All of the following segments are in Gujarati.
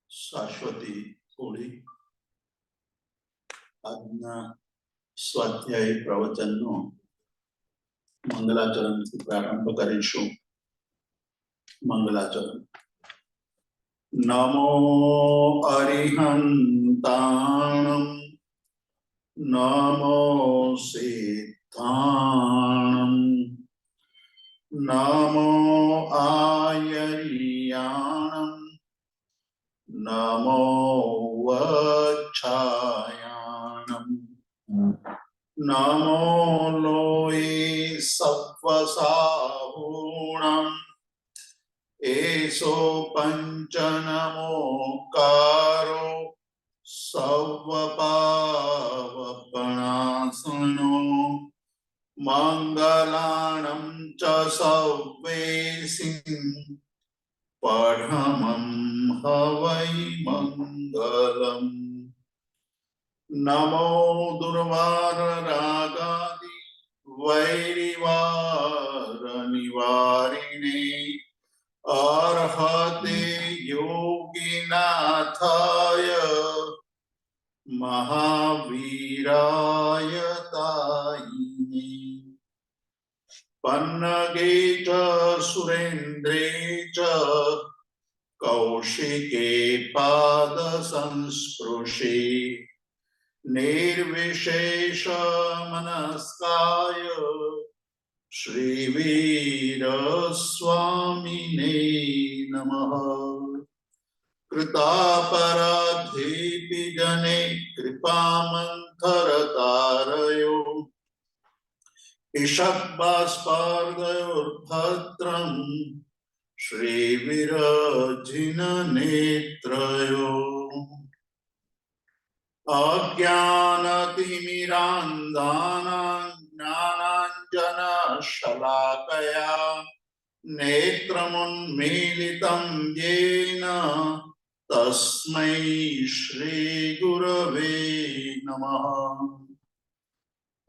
શાશ્વતી હોળી આજના સ્વાધ્યાય પ્રવચનનો મંગલાચરણથી પ્રારંભ કરીશું. મંગલાચરણ. નમો અરિહંતાણં નમો સિદ્ધાણં નમો આયર્યાણં નમો વચ્છાયાણં નમો લોય સત્વસાહૂણં એસો પંચનમોકારો સર્વપાવપણાસનો મંગલાણં ચ સર્વેસિં પરમં હવૈ મંગલમ. નમો દુર્વાર રાગાદિ વૈરિવાર નિવારિણે અર્હતે યોગીનાથાય મહાવીરાય તાયિને પન્નગે ચ સુરેન્દ્રે ચ કૌશિકે પાદ સંસ્પૃશે નિર્વિશેષ મનસ્કાય શ્રીવીર સ્વામિને નમઃ. કૃતાપરાધેપી જને કૃપામંથરતારયો ઈષદ્બાષ્પાર્ધયોર્ભદ્રં શ્રીવિરજિન નેત્રયો અજ્ઞાનતિમિરાન્ધાનાં જ્ઞાનાંજન શલાકયા નેત્રముન્મીલિतं येन તસ્મૈ શ્રી ગુરવે નમઃ.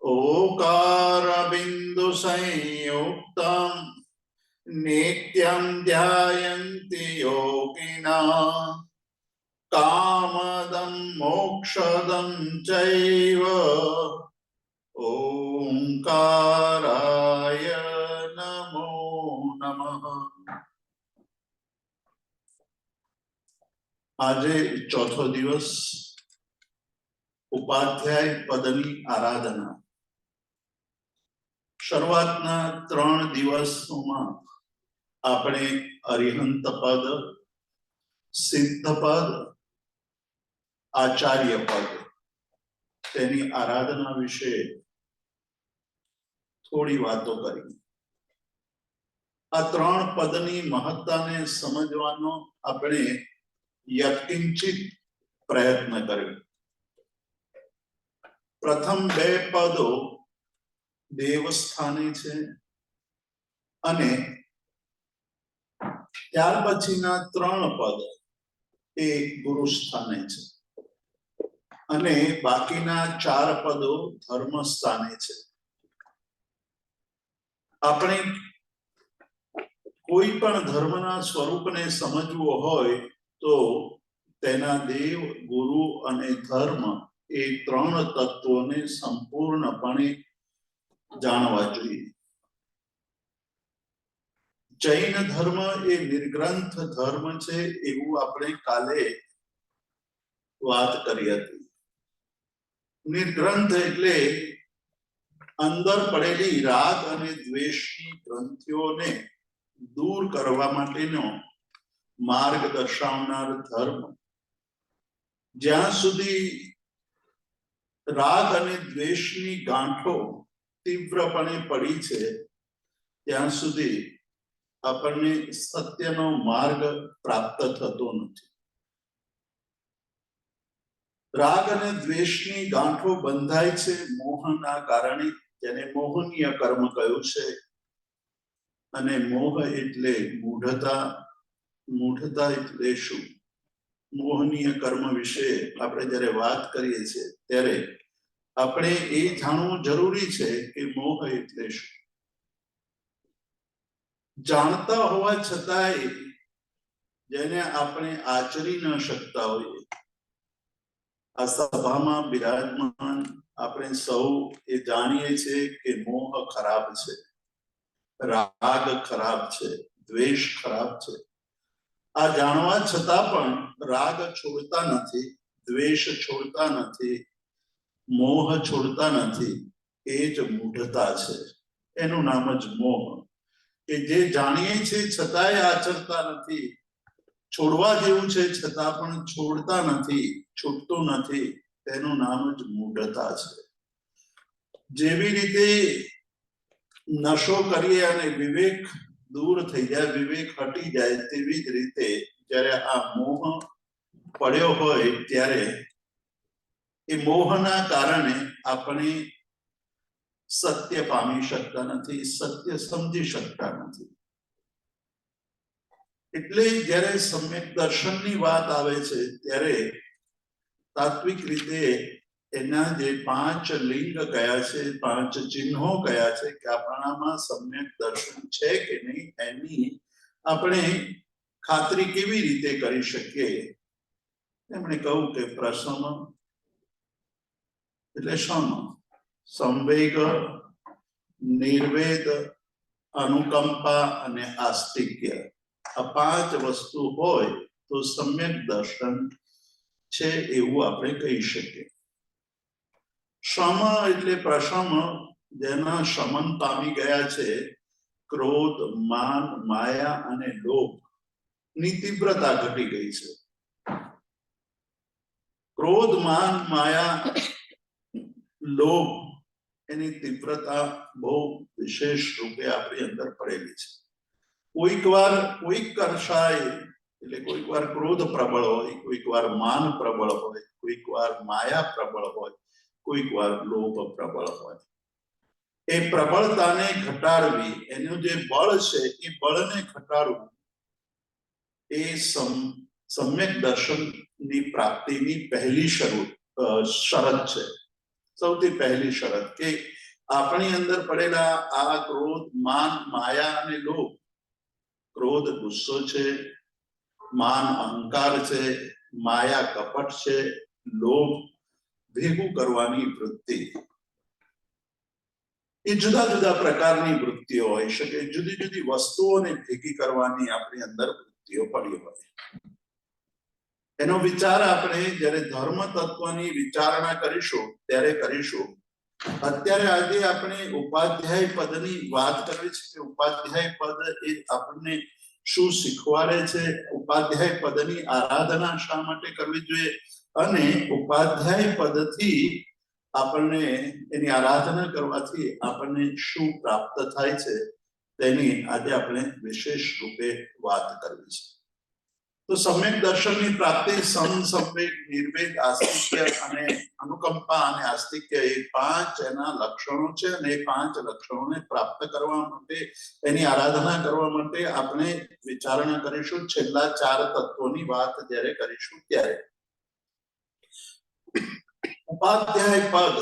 ઓકાર બિંદુ સંયુક્તં નિત્યં ધ્યાયન્તિ યોગિનઃ કામદં મોક્ષદં ચૈવ ઓંકારાય નમો નમઃ. આજે ચોથો દિવસ ઉપાધ્યાય પદની આરાધના. શરૂઆતના 3 દિવસોમાં આપણે અરિહંત પદ, સિદ્ધ પદ, આચાર્ય પદ તેની આરાધના વિશે થોડી વાતો કરી. આ 3 પદની મહત્તાને સમજવાનો આપણે યત્કિંચિત પ્રયત્ન કર્યો. પ્રથમ 2 પદો દેવસ્થાને છે અને ત્યાર પછીના 3 પદ એ ગુરુ સ્થાને છે અને બાકીના 4 પદો ધર્મ સ્થાને છે. આપણે કોઈ પણ ધર્મના સ્વરૂપને સમજવું હોય તો તેના દેવ, ગુરુ અને ધર્મ એ 3 તત્વોને સંપૂર્ણપણે જાણવા જોઈએ. જૈન ધર્મ એ નિર્ગ્રંથ ધર્મ છે એવું આપણે કાલે વાત કરી હતી. નિર્ગ્રંથ એટલે અંદર પડેલી રાગ અને દ્વેષની ગ્રંથિઓને દૂર કરવા માટેનો માર્ગ દર્શાવનાર ધર્મ. જ્યાં સુધી રાગ અને દ્વેષની ગાંઠો તીવ્રપણે પડી છે ત્યાં સુધી આપણને સત્યનો માર્ગ પ્રાપ્ત થતો નથી. રાગ અને દ્વેષની ગાંઠો બંધાય છે મોહના કારણે, જેને મોહનીય કર્મ કહ્યું છે. અને મોહ એટલે મૂઢતા. મૂઢતા એટલે શું? મોહનીય કર્મ વિશે આપણે જ્યારે વાત કરીએ છીએ ત્યારે આપણે એ જાણવું જરૂરી છે કે મોહ એટલે શું. જાણતા હોવા છતાંય જેને આપણે આચરી ન શકતા હોઈએ. આ સભામાં બિરાજમાન આપણે સૌ એ જાણીએ છીએ કે મોહ ખરાબ છે, રાગ ખરાબ છે, દ્વેષ ખરાબ છે. આ જાણવા છતાં પણ રાગ છોડતા નથી, દ્વેષ છોડતા નથી, મોહ છોડતા નથી. એ જ મૂઢતા છે. એનું નામ જ મોહ. કે જે જાણીએ છીએ છતાંય આચરતા નથી, છોડવા જેવું છે છતાં પણ છોડતા નથી, છૂટતું નથી, તેનું નામ જ મૂઢતા છે. જેવી રીતે નશો કરીએ અને વિવેક દૂર થઈ જાય, વિવેક હટી જાય, તેવી જ રીતે જ્યારે આ મોહ પડ્યો હોય ત્યારે એ મોહના કારણે આપણે સત્ય પામી શકતા નથી, સત્ય સમજી શકતા નથી. એટલે જ્યારે સમ્યક દર્શનની વાત આવે છે ત્યારે તાત્વિક રીતે એના જે 5 લિંગ કયા છે, 5 ચિહ્નો કયા છે કે આપણામાં સમ્યક દર્શન છે કે નહીં, એની આપણે ખાતરી કેવી રીતે કરી શકીએ. એમણે કહ્યું કે પ્રસમ એટલે સમ, સંવેગ, નિર્વેદ, અનુકંપા અને આસ્તિક્ય. આ 5 વસ્તુ હોય તો સમ્યક દર્શન છે એવું આપણે કહી શકીએ. શમ એટલે પ્રશમ, જેના શમન પામી ગયા છે. ક્રોધ, માન, માયા અને લોભ ની તીવ્રતા ઘટી ગઈ છે. ક્રોધ, માન, માયા, લોભ એની તીવ્રતા બહુ વિશેષ રૂપે આપણી અંદર પડેલી છે. કોઈક વાર કોઈક કરશાય એટલે કોઈક વાર ક્રોધ પ્રબળ હોય, કોઈક વાર માન પ્રબળ હોય, કોઈક વાર માયા પ્રબળ હોય, કોઈક વાર લોભ પ્રબળ હોય. એ પ્રબળતાને ઘટાડવી, એનું જે બળ છે એ બળને ઘટાડવું એ સમ્યક દર્શનની પ્રાપ્તિની પહેલી શરત છે. સૌથી પહેલી શરત કે આપણી અંદર પડેલા આ ક્રોધ, માન, માયા અને લોભ. ક્રોધ ગુસ્સો છે, માન અહંકાર છે, માયા કપટ છે, લોભ ભેગું કરવાની વૃત્તિ. એ જુદા જુદા પ્રકારની વૃત્તિઓ હોઈ શકે, જુદી જુદી વસ્તુઓને ભેગી કરવાની આપણી અંદર વૃત્તિઓ પડી હોય. એનો વિચાર આપણે જ્યારે ધર્મ તત્વની વિચારણા કરીશું ત્યારે કરીશું. અત્યારે આજે આપણે ઉપાધ્યાય પદની વાત કરવી છે કે ઉપાધ્યાય પદ એ આપણને શું શીખવાડે છે, ઉપાધ્યાય પદની આરાધના શા માટે કરવી જોઈએ અને ઉપાધ્યાય પદથી આપણને એની આરાધના કરવાથી આપણને શું પ્રાપ્ત થાય છે તેની આજે આપણે વિશેષ રૂપે વાત કરવી છે. તો સમ્યક દર્શનની પ્રાપ્તિ સમ, સંવેગ, નિર્વેદ, આસ્તિક્ય અને અનુકંપા અને આસ્તિક્ય એ 5 એના લક્ષણો છે અને એ 5 લક્ષણોને પ્રાપ્ત કરવા માટે, એની આરાધના કરવા માટે આપણે વિચારણા કરીશું છેલ્લા 4 તત્વોની વાત જ્યારે કરીશું ત્યારે. ઉપાધ્યાય પદ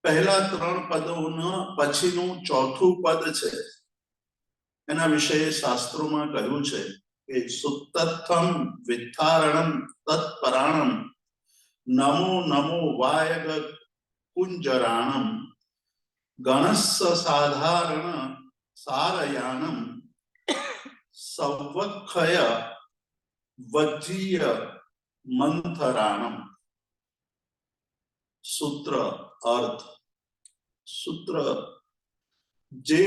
પહેલા 3 પદોના પછીનું ચોથું પદ છે. એના વિશે શાસ્ત્રોમાં કહ્યું છે કે સુત્તથમ વિત્થારણમ તત્પરાણમ નમો નમો વાયગ કુંજરાણમ ગણસ્સ સાધારણ સારયાણમ સવક્ષય વજ્જીય મંથરાણમ. સૂત્ર અર્થ. સૂત્ર જે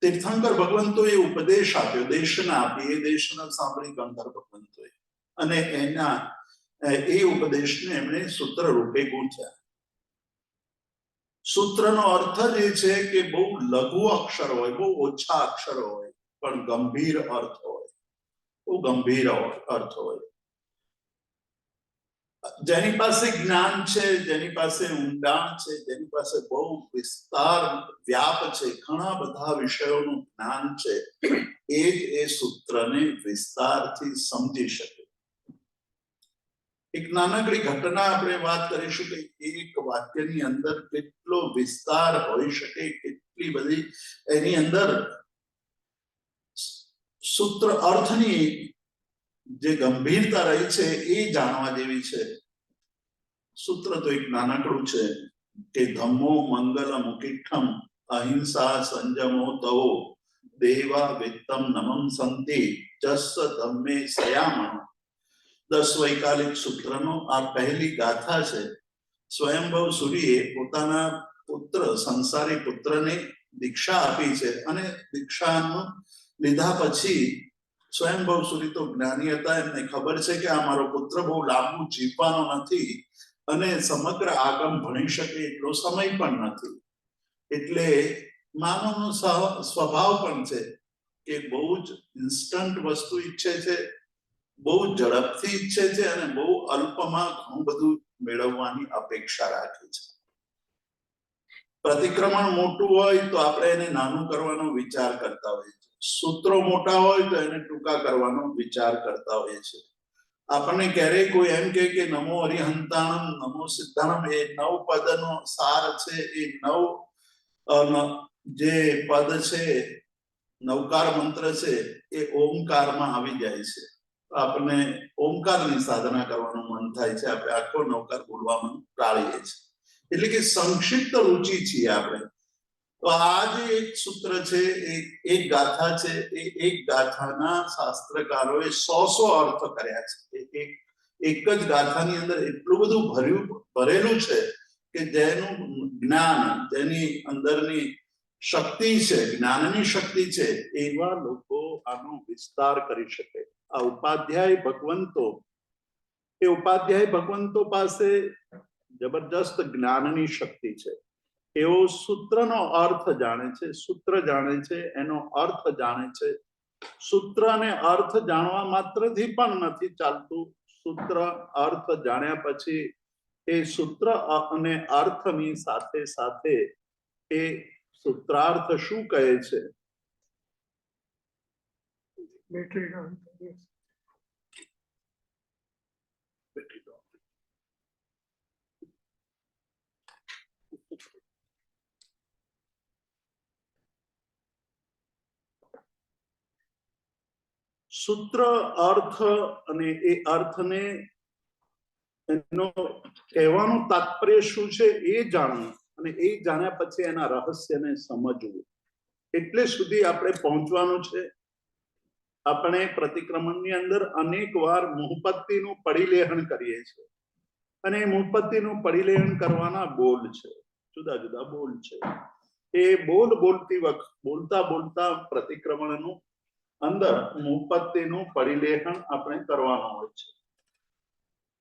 તીર્થંકર ભગવંતોએ ઉપદેશ આપ્યો, દેશના આપી, એ દેશના સાંભળી ગંધર ભગવંતોએ અને એના એ ઉપદેશને એમણે સૂત્ર રૂપે ગૂંથ્યા. સૂત્રનો અર્થ જ એ છે કે બહુ લઘુ અક્ષર હોય, બહુ ઓછા અક્ષરો હોય, પણ ગંભીર અર્થ હોય, બહુ ગંભીર અર્થ હોય. જેની પાસે જ્ઞાન છે, જેની પાસે ઊંડાણ છે, જેની પાસે બહુ વિસ્તાર વ્યાપ છે, ઘણા બધા વિષયોનું જ્ઞાન છે, એ જ એ સૂત્રને વિસ્તારથી સમજી શકે. એક નાનકડી ઘટના આપણે વાત કરીશું કે એક વાક્યની અંદર કેટલો વિસ્તાર હોઈ શકે, કેટલી બધી એની અંદર સૂત્ર અર્થની જે ગંભીરતા રહી છે એ જાણવા જેવી છે. સૂત્ર તો એક નાનકડું છે કે ધમ્મો મંગલ મુકિઠમ અહિંસા સંજમો તવો દેવા વિત્તમ નમમ સંતિ જસ ધમ્મે સયામણો. 10 વૈકાલિક સૂત્રનો આ પહેલી ગાથા છે. સ્વયંભવ સૂર્યે પોતાના પુત્ર સંસારી પુત્રને દીક્ષા આપી છે અને દીક્ષાનું લીધા પછી સ્વયંભવ સૂર્ય તો જ્ઞાની હતા, એમને ખબર છે કે આ મારો પુત્ર બહુ લાંબુ જીવવાનો નથી અને સમગ્ર આગમ ભણી શકે એટલો સમય પણ નથી. એટલે માનવનો સ્વભાવ પણ છે કે બહુ જ ઇન્સ્ટન્ટ વસ્તુ ઈચ્છે છે, બહુ ઝડપથી ઈચ્છે છે અને બહુ અલ્પમાં ઘણું બધું મેળવવાની અપેક્ષા રાખે છે. પ્રતિક્રમણ મોટું હોય તો આપણે એને નાનું કરવાનો વિચાર કરતા હોઈએ છીએ, સૂત્રો મોટા હોય તો એને ટૂંકા કરવાનો વિચાર કરતા હોઈએ છીએ. આપણને ક્યારેય કોઈ એમ કે નમો હરિહંતાણમ નમો સિદ્ધાણમ એ 9 પદનો સાર છે, એ 9 જે પદ છે, નવકાર મંત્ર છે, એ ઓમકારમાં આવી જાય છે. આપણને ઓમકારની સાધના કરવાનું મન થાય છે, આપણે આખો નવકાર બોલવાનું ટાળીએ છીએ. એટલે કે સંક્ષિપ્ત રુચિ છીએ આપણે. તો આ જે એક સૂત્ર છે, એક ગાથા છે, એ એક ગાથાના શાસ્ત્રકારોએ 100 અર્થ કર્યા છે. એક જ ગાથાની અંદર એટલું બધું ભરેલું છે કે જેનું જ્ઞાન, જેની અંદરની શક્તિ છે, જ્ઞાનની શક્તિ છે, એવા લોકો આનો વિસ્તાર કરી શકે. આ ઉપાધ્યાય ભગવંતો પાસે જબરજસ્ત જ્ઞાનની શક્તિ છે. એઓ સૂત્રનો અર્થ જાણે છે, સૂત્ર જાણે છે, એનો અર્થ જાણે છે. સૂત્ર અને અર્થ જાણવા માત્રથી પણ નથી ચાલતું. સૂત્ર અર્થ જાણ્યા પછી એ સૂત્ર અને અર્થની સાથે સાથે એ સૂત્રાર્થ શું કહે છે, સૂત્ર અર્થ અને એ અર્થને એનો કહેવાનું તાત્પર્ય શું છે એ જાણવું અને એ જાણ્યા પછી એના રહસ્યને સમજવું, એટલે સુધી આપણે પહોંચવાનું છે. આપણે પ્રતિક્રમણની અંદર અનેક વાર મુહપત્તિનું પરિલેહન કરીએ છીએ અને મુહપત્તિનું પરિલેહન કરવાના બોલ છે, જુદા જુદા બોલ છે. એ બોલતા બોલતા પ્રતિક્રમણનું અંદર મુહપત્તિનું પરિલેહન આપણે કરવાનું હોય છે.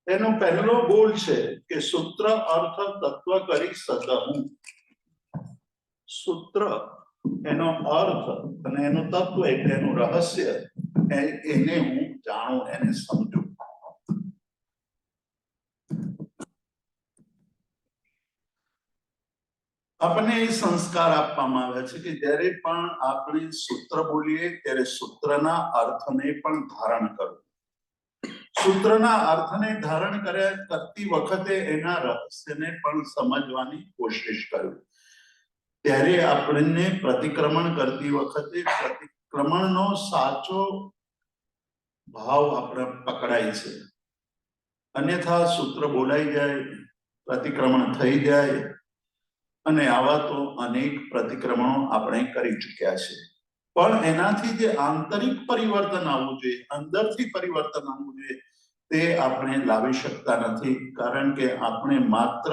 એનો પહેલો બોલ છે કે સૂત્ર અર્થ તત્વ કરી સદહું. સૂત્ર એનો અર્થ અને એનું તત્વ એટલે એનું રહસ્ય, એને હું જાણું, એને સમજું. આપણને એ સંસ્કાર આપવામાં આવે છે કે જ્યારે પણ આપણે સૂત્ર બોલીએ ત્યારે સૂત્રના અર્થને પણ ધારણ કરવું. સૂત્રના અર્થને ધારણ કરતી વખતે એના રહસ્યને પણ સમજવાની કોશિશ કરવી. ત્યારે આપણને પ્રતિક્રમણ કરતી વખતે પ્રતિક્રમણનો સાચો ભાવ આપણે પકડાય છે. અન્યથા સૂત્ર બોલાઈ જાય, પ્રતિક્રમણ થઈ જાય અને આવા તો અનેક પ્રતિક્રમણો આપણે કરી ચૂક્યા છે. પણ એનાથી જે આંતરિક પરિવર્તન આવવું જોઈએ, અંદરથી પરિવર્તન આવવું જોઈએ, તે આપણે લાવી શકતા નથી, કારણ કે આપણે માત્ર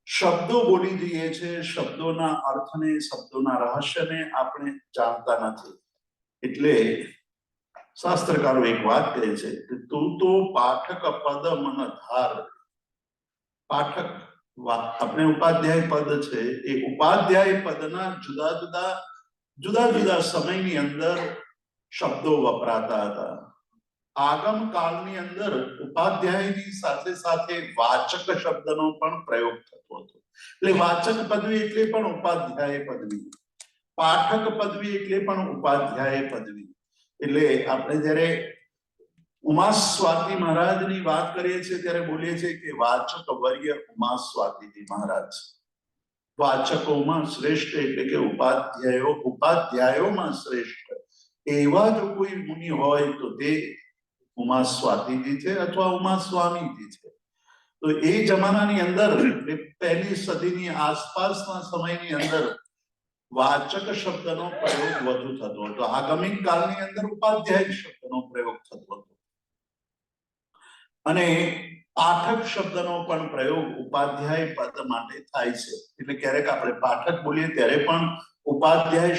શબ્દો બોલી દઈએ છીએ, શબ્દોના અર્થને, શબ્દોના રહસ્યને આપણે જાણતા નથી. એટલે શાસ્ત્રકારો એક વાત કહે છે કે તું તો પાઠક પદ મન ધાર. પાઠક આપણે ઉપાધ્યાય પદ છે, એ ઉપાધ્યાય પદના જુદા જુદા સમયની અંદર શબ્દો વપરાતા હતા. આગમ કાળની અંદર ઉપાધ્યાયની સાથે સાથે વાચક શબ્દનો પણ પ્રયોગ થતો હતો. એટલે વાચક પદવી એટલે પણ ઉપાધ્યાય પદવી, પાઠક પદવી એટલે પણ ઉપાધ્યાય પદવી. એટલે આપણે જ્યારે ઉમા સ્વાતિ મહારાજની વાત કરીએ છીએ ત્યારે બોલીએ છીએ કે વાચક વર્ય ઉમા સ્વાતિજી મહારાજ. વાચકોમાં શ્રેષ્ઠ એટલે કે ઉપાધ્યાયોમાં શ્રેષ્ઠ એવા જો કોઈ મુનિ હોય તો તે ઉમા સ્વાતિજી છે અથવા ઉમા સ્વામીજી છે. તો એ જમાનાની અંદર પહેલી સદીની આસપાસના સમયની અંદર વાચક શબ્દનો પ્રયોગ વધુ થતો હતો. આગમિક કાળની અંદર ઉપાધ્યાય શબ્દનો પ્રયોગ થતો હતો અને પાઠક શબ્દનો પણ પ્રયોગ ઉપાધ્યાય પદ માટે થાય છે. એટલે ક્યારેક આપણે પાઠક બોલીએ ત્યારે પણ ઉપાધ્યાય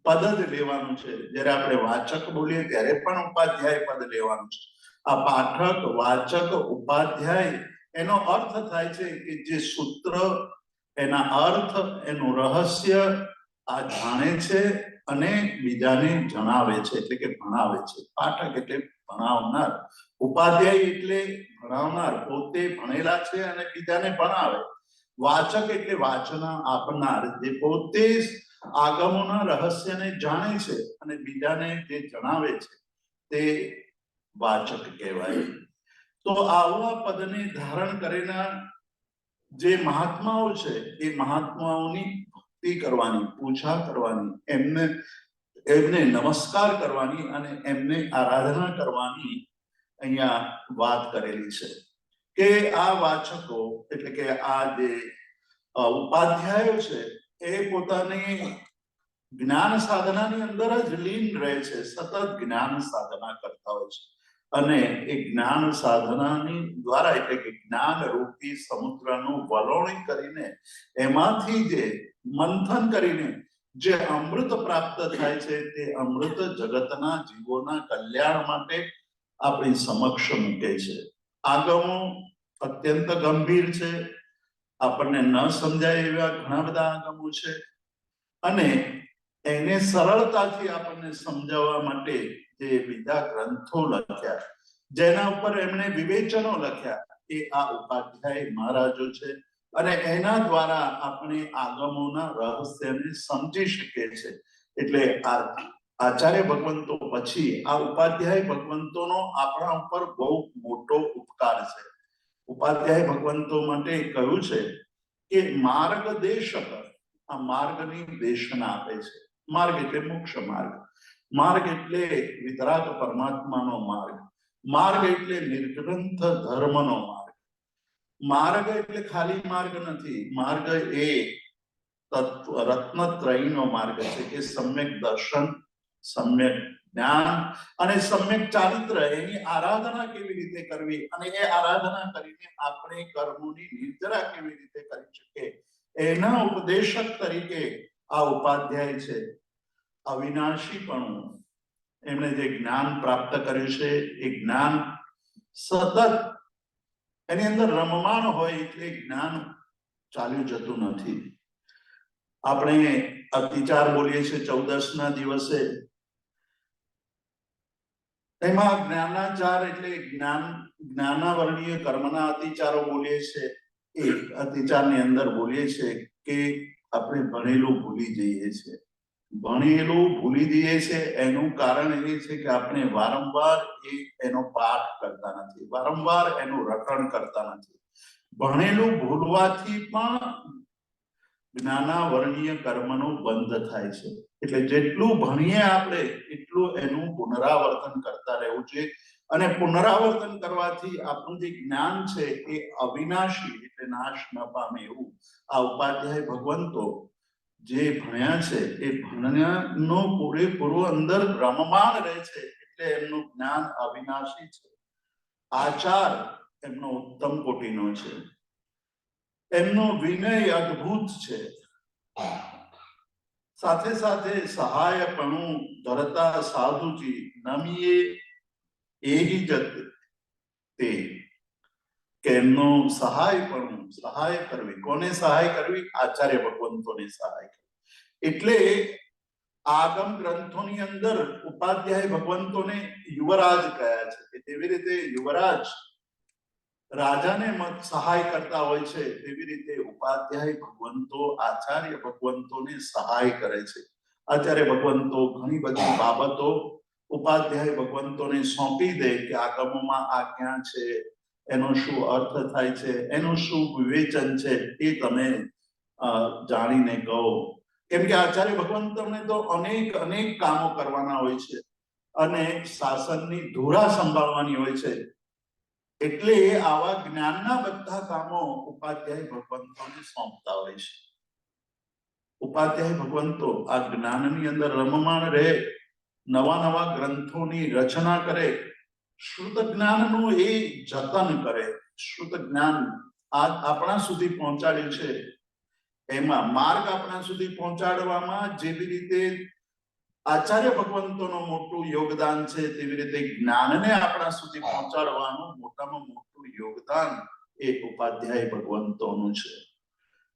પદ જ લેવાનું છે, જ્યારે આપણે વાચક બોલીએ ત્યારે પણ ઉપાધ્યાય પદ લેવાનું છે. આ પાઠક, વાચક, ઉપાધ્યાય એનો અર્થ થાય છે કે જે સૂત્ર, એના અર્થ, એનું રહસ્ય આ જાણે છે અને બીજાને જણાવે છે, એટલે કે ભણાવે છે. પાઠક એટલે ભણાવનાર, ઉપાધ્યાય એટલે ભણાવનાર, પોતે ભણેલા છે અને બીજાને ભણાવે. વાચક એટલે વાચના આપનાર, જે પોતે આગમોના રહસ્યને જાણે છે અને બીજાને જે જણાવે છે તે વાચક કહેવાય. તો આવા પદને ધારણ કરેલા જે મહાત્માઓ છે એ મહાત્માઓની ભક્તિ કરવાની, પૂજા કરવાની, એમને નમસ્કાર કરવાની અને એમને આરાધના કરવાની અહીંયા વાત કરેલી છે. કે આ વાચકો એટલે કે આ જે ઉપાધ્યાયો છે એ પોતાની જ્ઞાન સાધનાની અંદર જ લીન રહે છે, સતત જ્ઞાન સાધના કરતા હોય છે અને એ જ્ઞાન સાધનાની દ્વારા એટલે કે જ્ઞાન રૂપી સમુદ્રનું વલોણી કરીને એમાંથી જે મંથન કરીને જે અમૃત પ્રાપ્ત થાય છે તે અમૃત જગતના જીવોના કલ્યાણ માટે આપણી સમક્ષ મૂકે છે. આગમો અત્યંત ગંભીર છે, આપણને ન સમજાય એવા ઘણા બધા આગમો છે અને એને સરળતાથી આપણને સમજાવવા માટે જે બીજા ગ્રંથો લખ્યા, જેના ઉપર એમણે વિવેચનો લખ્યા, એ આ ઉપાધ્યાય મહારાજો છે અને એના દ્વારા આપણે આગમોના રહસ્યને સમજી શકીએ છીએ. એટલે આચાર્ય ભગવંતો પછી આ ઉપાધ્યાય ભગવંતોનો આપણા ઉપર બહુ મોટો ઉપકાર છે. ઉપાધ્યાય ભગવંતો માટે કહ્યું છે કે માર્ગદેશક, આ માર્ગની દેશના આપે છે. માર્ગ એટલે મોક્ષ માર્ગ, માર્ગ એટલે વિતરાગ પરમાત્માનો માર્ગ, માર્ગ એટલે નિર્ગ્રંથ ધર્મનો માર્ગ. માર્ગ એટલે ખાલી માર્ગ નથી, માર્ગ એ રત્નત્રયનો માર્ગ છે કે સમ્યક દર્શન, સમ્યક જ્ઞાન અને સમ્યક ચારિત્ર. એની આરાધના કેવી રીતે કરવી અને એ આરાધના કરીને આપણે કર્મોની નિર્જરા કેવી રીતે કરી શકીએ, એના ઉપદેશક તરીકે આ ઉપાધ્યાય છે. અવિનાશીપણું, એમણે જે જ્ઞાન પ્રાપ્ત કર્યું છે એ જ્ઞાન સતત એની અંદર રમમાણ હોય એટલે જ્ઞાન ચાલ્યું જતું નથી. આપણે અતિચાર બોલીએ છીએ 14ના દિવસે, એમાં જ્ઞાનાચાર એટલે જ્ઞાનાવર્ણીય કર્મના અતિચારો બોલીએ છીએ. એક અતિચારની અંદર બોલીએ છીએ કે આપણે ભણેલું ભૂલી જઈએ છીએ. ભણેલું ભૂલી જઈએ છીએ એનું કારણ એ છે કે આપણે વારંવાર એનો પાઠ કરતા નથી, વારંવાર એનું રટણ કરતા નથી. ભણેલું ભૂલવાથી પણ જ્ઞાનાવર્ણીય કર્મનો બંધ થાય છે. એટલે જેટલું ભણીએ આપણે એટલું એનું પુનરાવર્તન કરતા રહેવું છે અને પુનરાવર્તન કરવાથી આપણું જે જ્ઞાન છે એ અવિનાશી એટલે નાશ ન પામે એવું આ ઉપાધ્યાય ભગવંતો જે ભણ્યા છે એ ભણ્યાનો પૂરેપૂરો અંદર રમમાણ રહે છે એટલે એમનું જ્ઞાન અવિનાશી છે. આચાર એમનો ઉત્તમ કોટીનો છે, એમનો વિનય અદ્ભુત છે. સાથે સાથે સહાયપણું ધરતા સાધુજી નમીએ એહી જત તે, કે એમનો સહાયપણું, સહાય કરવી. કોને સહાય કરવી? આચાર્ય ભગવંતોને સહાય કરવી. એટલે આગમ ગ્રંથોની અંદર ઉપાધ્યાય ભગવંતોને યુવરાજ કહ્યા છે કે જેવી રીતે યુવરાજ રાજાને સહાય કરતા હોય છે તેવી રીતે ઉપાધ્યાય ભગવંતો આચાર્ય ભગવંતોને સહાય કરે છે. આચાર્ય ભગવંતો ઘણી બધી બાબતો ઉપાધ્યાય ભગવંતોને સોંપી દે કે આગમોમાં આ ક્યાં છે, એનો શું અર્થ થાય છે, એનું શું વિવેચન છે, એ તમે જાણીને કહો. કેમ કે આચાર્ય ભગવંતોને તો અનેક કામો કરવાના હોય છે અને શાસનની ધુરા સંભાળવાની હોય છે, એટલે આવા જ્ઞાનના બધા કામો ઉપાધ્યાય ભગવંતોને સોંપતા હોય છે. ઉપાધ્યાય ભગવંતો આ જ્ઞાનની અંદર રમમાણ રહે, નવા ગ્રંથોની રચના કરે, શ્રુત જ્ઞાનનું એ જતન કરે. શ્રુત જ્ઞાન આપણા સુધી પહોંચાડ્યું છે, એમાં માર્ગ આપણા સુધી પહોંચાડવામાં જેવી રીતે આચાર્ય ભગવંતોનું મોટું યોગદાન છે, તેવી રીતે જ્ઞાનને આપણા સુધી પહોંચાડવાનું મોટામાં મોટું યોગદાન એ ઉપાધ્યાય ભગવંતોનું છે.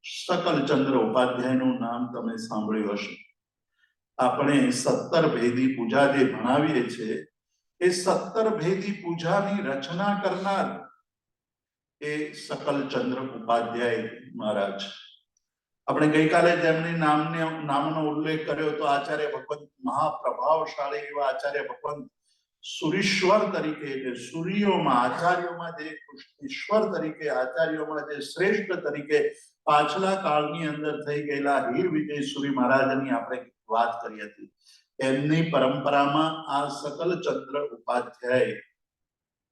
શકલચંદ્ર ઉપાધ્યાયનું નામ તમે સાંભળ્યું હશે. આપણે 17 ભેદી પૂજા જે ભણાવીએ છીએ, એ 17 ભેદી પૂજાની રચના કરનાર એ શકલચંદ્ર ઉપાધ્યાય મહારાજ. આપણે ગઈકાલે જેમની નામનો ઉલ્લેખ કર્યો તો આચાર્ય ભગવંત, મહાપ્રભાવશાળી એવા આચાર્ય ભગવંત સુરીશ્વર તરીકે, એટલે સૂર્યોમાં આચાર્યોમાં જે ઈશ્વર તરીકે, આચાર્યોમાં જે શ્રેષ્ઠ તરીકે પાછલા કાળની અંદર થઈ ગયેલા હીર વિજય સુરી મહારાજની આપણે વાત કરી હતી. એમની પરંપરામાં આ શકલચંદ્ર ઉપાધ્યાય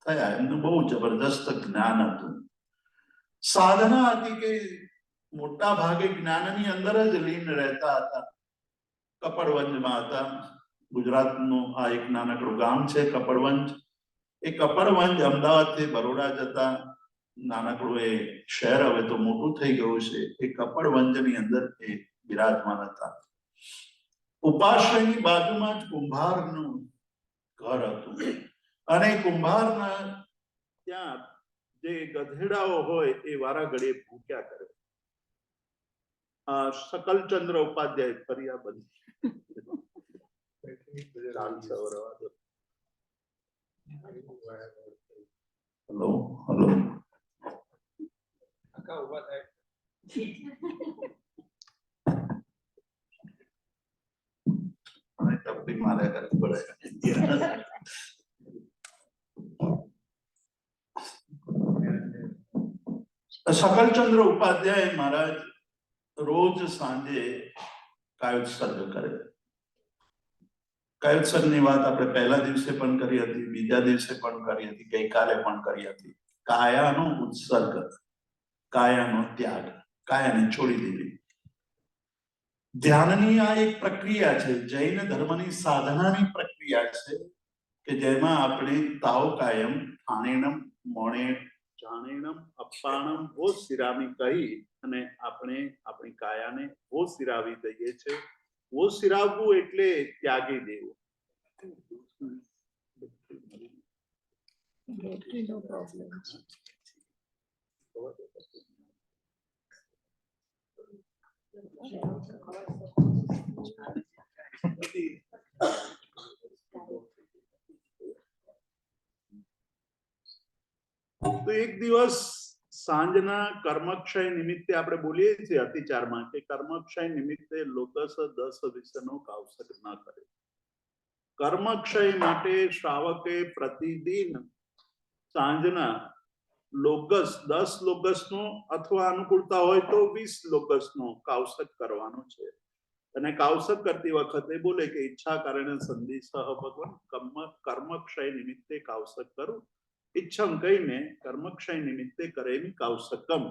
થયા. એમનું બહુ જબરદસ્ત જ્ઞાન હતું, સાધના હતી કે મોટા ભાગે જ્ઞાનની અંદર જ લીન રહેતા હતા. કપડવંજમાં હતા. ગુજરાતનું આ એક નાનકડું ગામ છે કપડવંજ. એ કપડવંજ અમદાવાદથી બરોડા જતા નાનકડું એ શહેર હવે તો મોટું થઈ ગયું છે. એ કપડવંજની અંદર એ બિરાજમાન હતા. ઉપાશ્રયની બાજુમાં જ કુંભારનું ઘર હતું અને કુંભારના ત્યાં જે ગધેડાઓ હોય એ વારા ઘડીએ ભૂખ્યા કરે. શકલચંદ્ર ઉપાધ્યાય ફરિયા બની. હેલો હેલો ટપ્પી મારે કરવી પડે. શકલચંદ્ર ઉપાધ્યાય મહારાજ રોજ સાંજે કાયોત્સર્ગ કરે. કાયોત્સર્ગની વાત આપણે પહેલા દિવસે પણ કરી હતી, બીજા દિવસે પણ કરી હતી, ગઈકાલે પણ કરી હતી. કાયાનો ઉત્સર્ગ, કાયાનો ત્યાગ, કાયાને છોડી દીધી. ધ્યાનની આ એક પ્રક્રિયા છે, જૈન ધર્મની સાધનાની પ્રક્રિયા છે કે જેમાં આપણે તાવ કાયમ ઠાણેનમ મોણે જાણેનમ અપ્પાણમ વો સિરામી કહી અને આપણે આપણી કાયાને વો સિરાવી દઈએ છે. વો સિરાવવું એટલે ત્યાગી દેવું. તો એક દિવસ સાંજના કર્મક્ષય નિમિત્તે આપણે બોલીએ છીએ અતિચારમાં કે કર્મક્ષય નિમિત્તે લોકસ 10 વિષયનો કાવસક ન કરે. કર્મક્ષય માટે શ્રાવકે પ્રતિદિન સાંજના લોકસ 10 લોકસનો અથવા અનુકૂળતા હોય તો 20 લોકસનો કાવસક કરવાનો છે. અને કાવસક કરતી વખતે બોલે કે ઈચ્છા કારણે સંધિ સહ ભગવાન કર્મક્ષય નિમિત્તે કાવસક કરું. ઈચ્છમ કહીને કર્મક્ષય નિમિત્તે કરેમી કાવસકમ.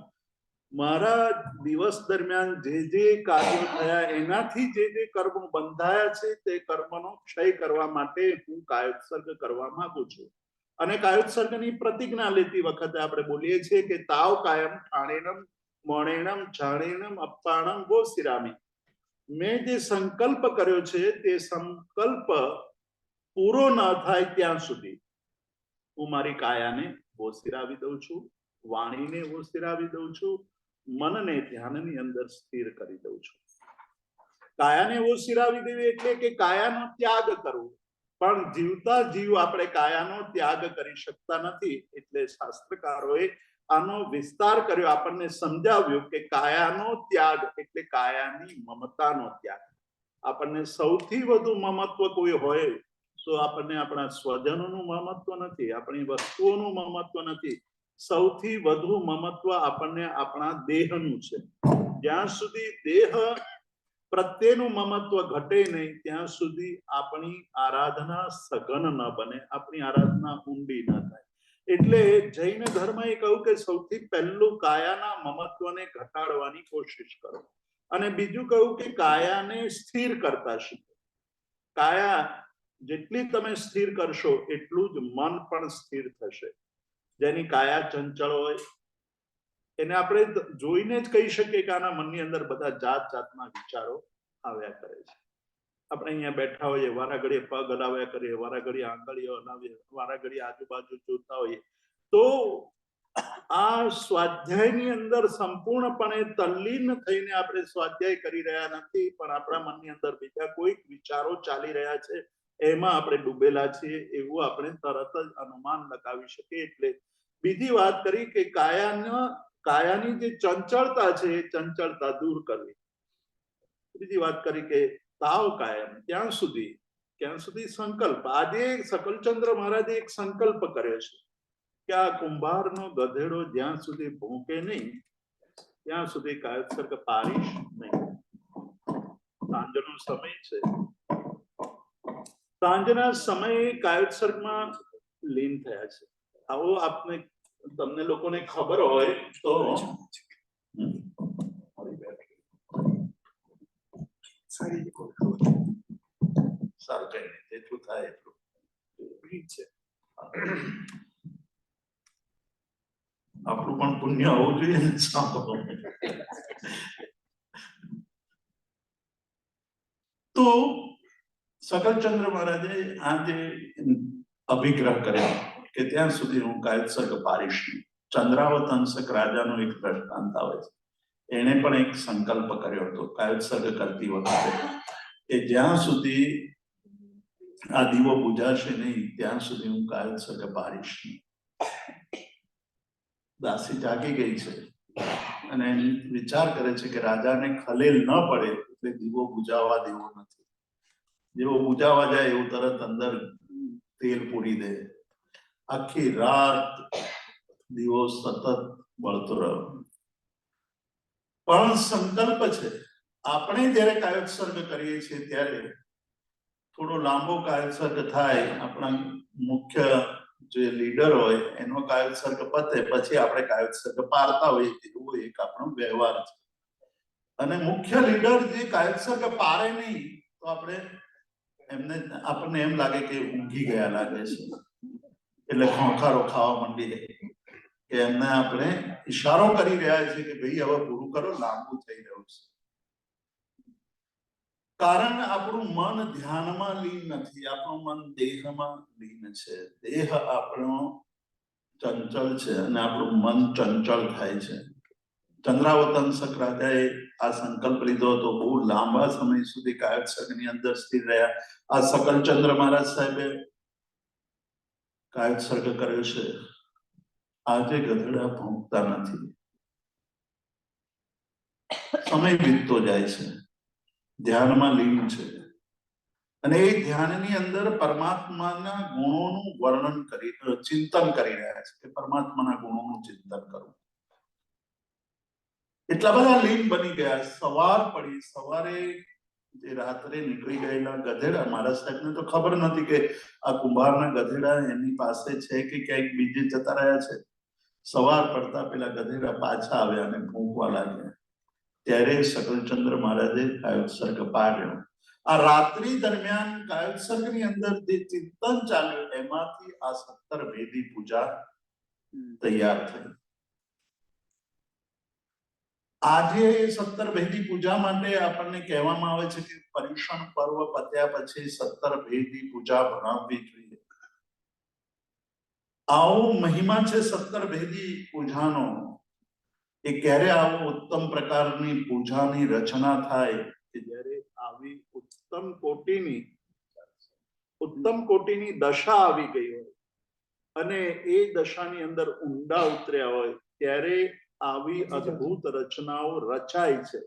મારા દિવસ દરમિયાન જે કાર્યો થયા એનાથી જે કર્મો બંધાયા છે તે કર્મનો ક્ષય કરવા માટે હું કાયોત્સર્ગ કરવા માંગુ છું. અને કાયોત્સર્ગની પ્રતિજ્ઞા લેતી વખતે આપણે બોલીએ છીએ કે તાવ કાયમ ઠાણેનમ મોણેનમ જાણેનમ અપ્પાણમ વો સિરામી. મેં જે સંકલ્પ કર્યો છે તે સંકલ્પ પૂરો ન થાય ત્યાં સુધી હું મારી કાયાને ઓસિરાવી દઉં છું, વાણીને ઓસિરાવી દઉં છું, મનને ધ્યાનની અંદર સ્થિર કરી દઉં છું. કાયાને ઓસિરાવી દેવી એટલે કે કાયાનો ત્યાગ કરવો, પણ જીવતા જીવ આપણે કાયાનો ત્યાગ કરી શકતા નથી. એટલે શાસ્ત્રકારોએ આનો વિસ્તાર કર્યો, આપણને સમજાવ્યું કે કાયાનો ત્યાગ એટલે કાયાની મમતાનો ત્યાગ. આપણને સૌથી વધુ મમત્વ કોઈ હોય તો આપણને આપણા સ્વજનોનું મમત્વ નથી, આપણી વસ્તુઓનું મમત્વ નથી. સૌથી વધુ મમત્વ આપણને આપણા દેહનું છે. જ્યાં સુધી દેહ પ્રત્યેનું મમત્વ ઘટે નહીં ત્યાં સુધી આપણી આરાધના સઘન ન બને, આપણી આરાધના ઊંડી ન થાય. એટલે જૈન ધર્મએ કહ્યું કે સૌથી પહેલું કાયાના મમત્વને ઘટાડવાની કોશિશ કરો, અને બીજું કહ્યું કે કાયાને સ્થિર કરતા શીખો. કાયા જેટલી તમે સ્થિર કરશો એટલું જ મન પણ સ્થિર થશે. જેની કાયા ચંચળ હોય એને આપણે જોઈને જ કહી શકીએ કે આના મનની અંદર બધા જાત જાતના વિચારો આવ્યા કરે છે. આપણે અહીંયા બેઠા હોઈએ, વારાઘડીએ પગ હલાવ્યા કરીએ, વારાઘડીએ આંગળીઓ હલાવીએ, વારાઘડીએ આજુબાજુ જોતા હોઈએ, તો આ સ્વાધ્યાયની અંદર સંપૂર્ણપણે તલ્લીન થઈને આપણે સ્વાધ્યાય કરી રહ્યા નથી, પણ આપણા મનની અંદર બીજા કોઈક વિચારો ચાલી રહ્યા છે, એમાં આપણે ડૂબેલા છીએ એવું આપણે તરત જ અનુમાન લગાવી શકીએ. એટલે બીજી વાત કરી કે કાયાની જે ચંચળતા છે એ ચંચળતા દૂર કરવી. ત્રીજી વાત કરી કે તાવ કાયમ, ક્યાં સુધી સંકલ્પ. આજે શકલચંદ્ર મહારાજે એક સંકલ્પ કર્યો છે કે આ કુંભારનો ગધેડો જ્યાં સુધી ભૂંકે નહીં ત્યાં સુધી કાયોત્સર્ગ પારીશ નહીં. સાંજનો સમય છે, સાંજના સમયે કાયોત્સર્ગમાં લીન થયા છે. આવો આપને તમને લોકોને ખબર હોય તો સારું, કઈ નહીં, જેટલું થાય એટલું છે. આપણું પણ પુણ્ય હોવું જોઈએ. તો શકલચંદ્ર મહારાજે આ જે અભિગ્રહ કર્યો કે ત્યાં સુધી હું કાયોત્સર્ગ પારીશ નહીં. ચંદ્રાવત અંશક રાજાનો એક દ્રષ્ટાંત આવે છે. એને પણ એક સંકલ્પ કર્યો હતો કાયોત્સર્ગ કરતી વખતે કે જ્યાં સુધી આ દીવો બુજાશે નહીં ત્યાં સુધી હું કાયોત્સર્ગ પારીશ નહીં. દાસી જાગી ગઈ છે અને વિચાર કરે છે કે રાજાને ખલેલ ન પડે એટલે દીવો બુજાવવા દેવો નથી. જેવો બુજાવવા જાય એવું તરત અંદર તેલ પૂરી દે. આખી રાત દીવો સતત બળતો રહ્યો. પણ સંકલ્પ છે. આપણે જ્યારે કાયોત્સર્ગ કરીએ છીએ ત્યારે થોડો લાંબો કાયોત્સર્ગ થાય, આપણા મુખ્ય જે લીડર હોય એનો કાયોત્સર્ગ પતે પછી આપણે કાયોત્સર્ગ પારતા હોઈએ, એવો એક આપણો વ્યવહાર છે. અને મુખ્ય લીડર જે કાયોત્સર્ગ પારે નહીં તો આપણને એમ લાગે કે ઊંઘી ગયા લાગે છે, એટલે ખોખારો ખાવા માંડી જાય કે એમને આપણે ઈશારો કરી રહ્યા છે કે ભાઈ હવે પૂરું કરો, લાંબુ થઈ રહ્યું છે. કારણ આપણું મન ધ્યાનમાં લીન નથી, આપણું મન દેહમાં લીન છે. દેહ આપણો ચંચળ છે અને આપણું મન ચંચળ થાય છે. ચંદ્રાવતંશક રાજાએ આ સંકલ્પ લીધો હતો, બહુ લાંબા સમય સુધી કાયોત્સર્ગની અંદર સ્થિર રહ્યા. આ શકલચંદ્ર મહારાજ સાહેબે કાયોત્સર્ગ કર્યો છે. આજે ગધેડા ભોંકતા નથી. સમય વીતતો જાય છે, ધ્યાનમાં લીન છે અને એ ધ્યાનની અંદર પરમાત્માના ગુણોનું વર્ણન ચિંતન કરી રહ્યા છે કે પરમાત્માના ગુણોનું ચિંતન કરવું. એટલા બધા લીન બની ગયા. સવાર પડી, સવારે જે રાત્રે નીકળી ગયેલા ગધેડા, મારા સાહેબને તો ખબર નથી કે આ કુંભારના ગધેડા એની પાસે છે કે ક્યાંક બીજે જતા રહ્યા છે. સવાર પડતા પેલા ગધેડા પાછા આવ્યા અને ભૂંકવા લાગ્યા. ત્યારે શકલચંદ્ર મહારાજે કાયોત્સર્ગ પાડ્યો. આ રાત્રિ દરમિયાન કાયોત્સર્ગની અંદર જે ચિંતન ચાલ્યું એમાંથી આ 17 ભેદી પૂજા તૈયાર થઈ. આજે 17 ભેદી પૂજા માટે આપણને કહેવામાં આવે છે કે પર્યુષણ પર્વ પત્યા પછી 17 ભેદી પૂજા ભણાવવી જોઈએ. આવો મહિમા છે 17 ભેદી પૂજાનો. એ ક્યારે આવો ઉત્તમ પ્રકારની પૂજાની રચના થાય કે જ્યારે આ ઉત્તમ કોટીની દશા આવી ગઈ હોય અને એ દશાની અંદર ઊંડા ઉતર્યા હોય ત્યારે આવી અદ્ભુત રચનાઓ રચાય છે.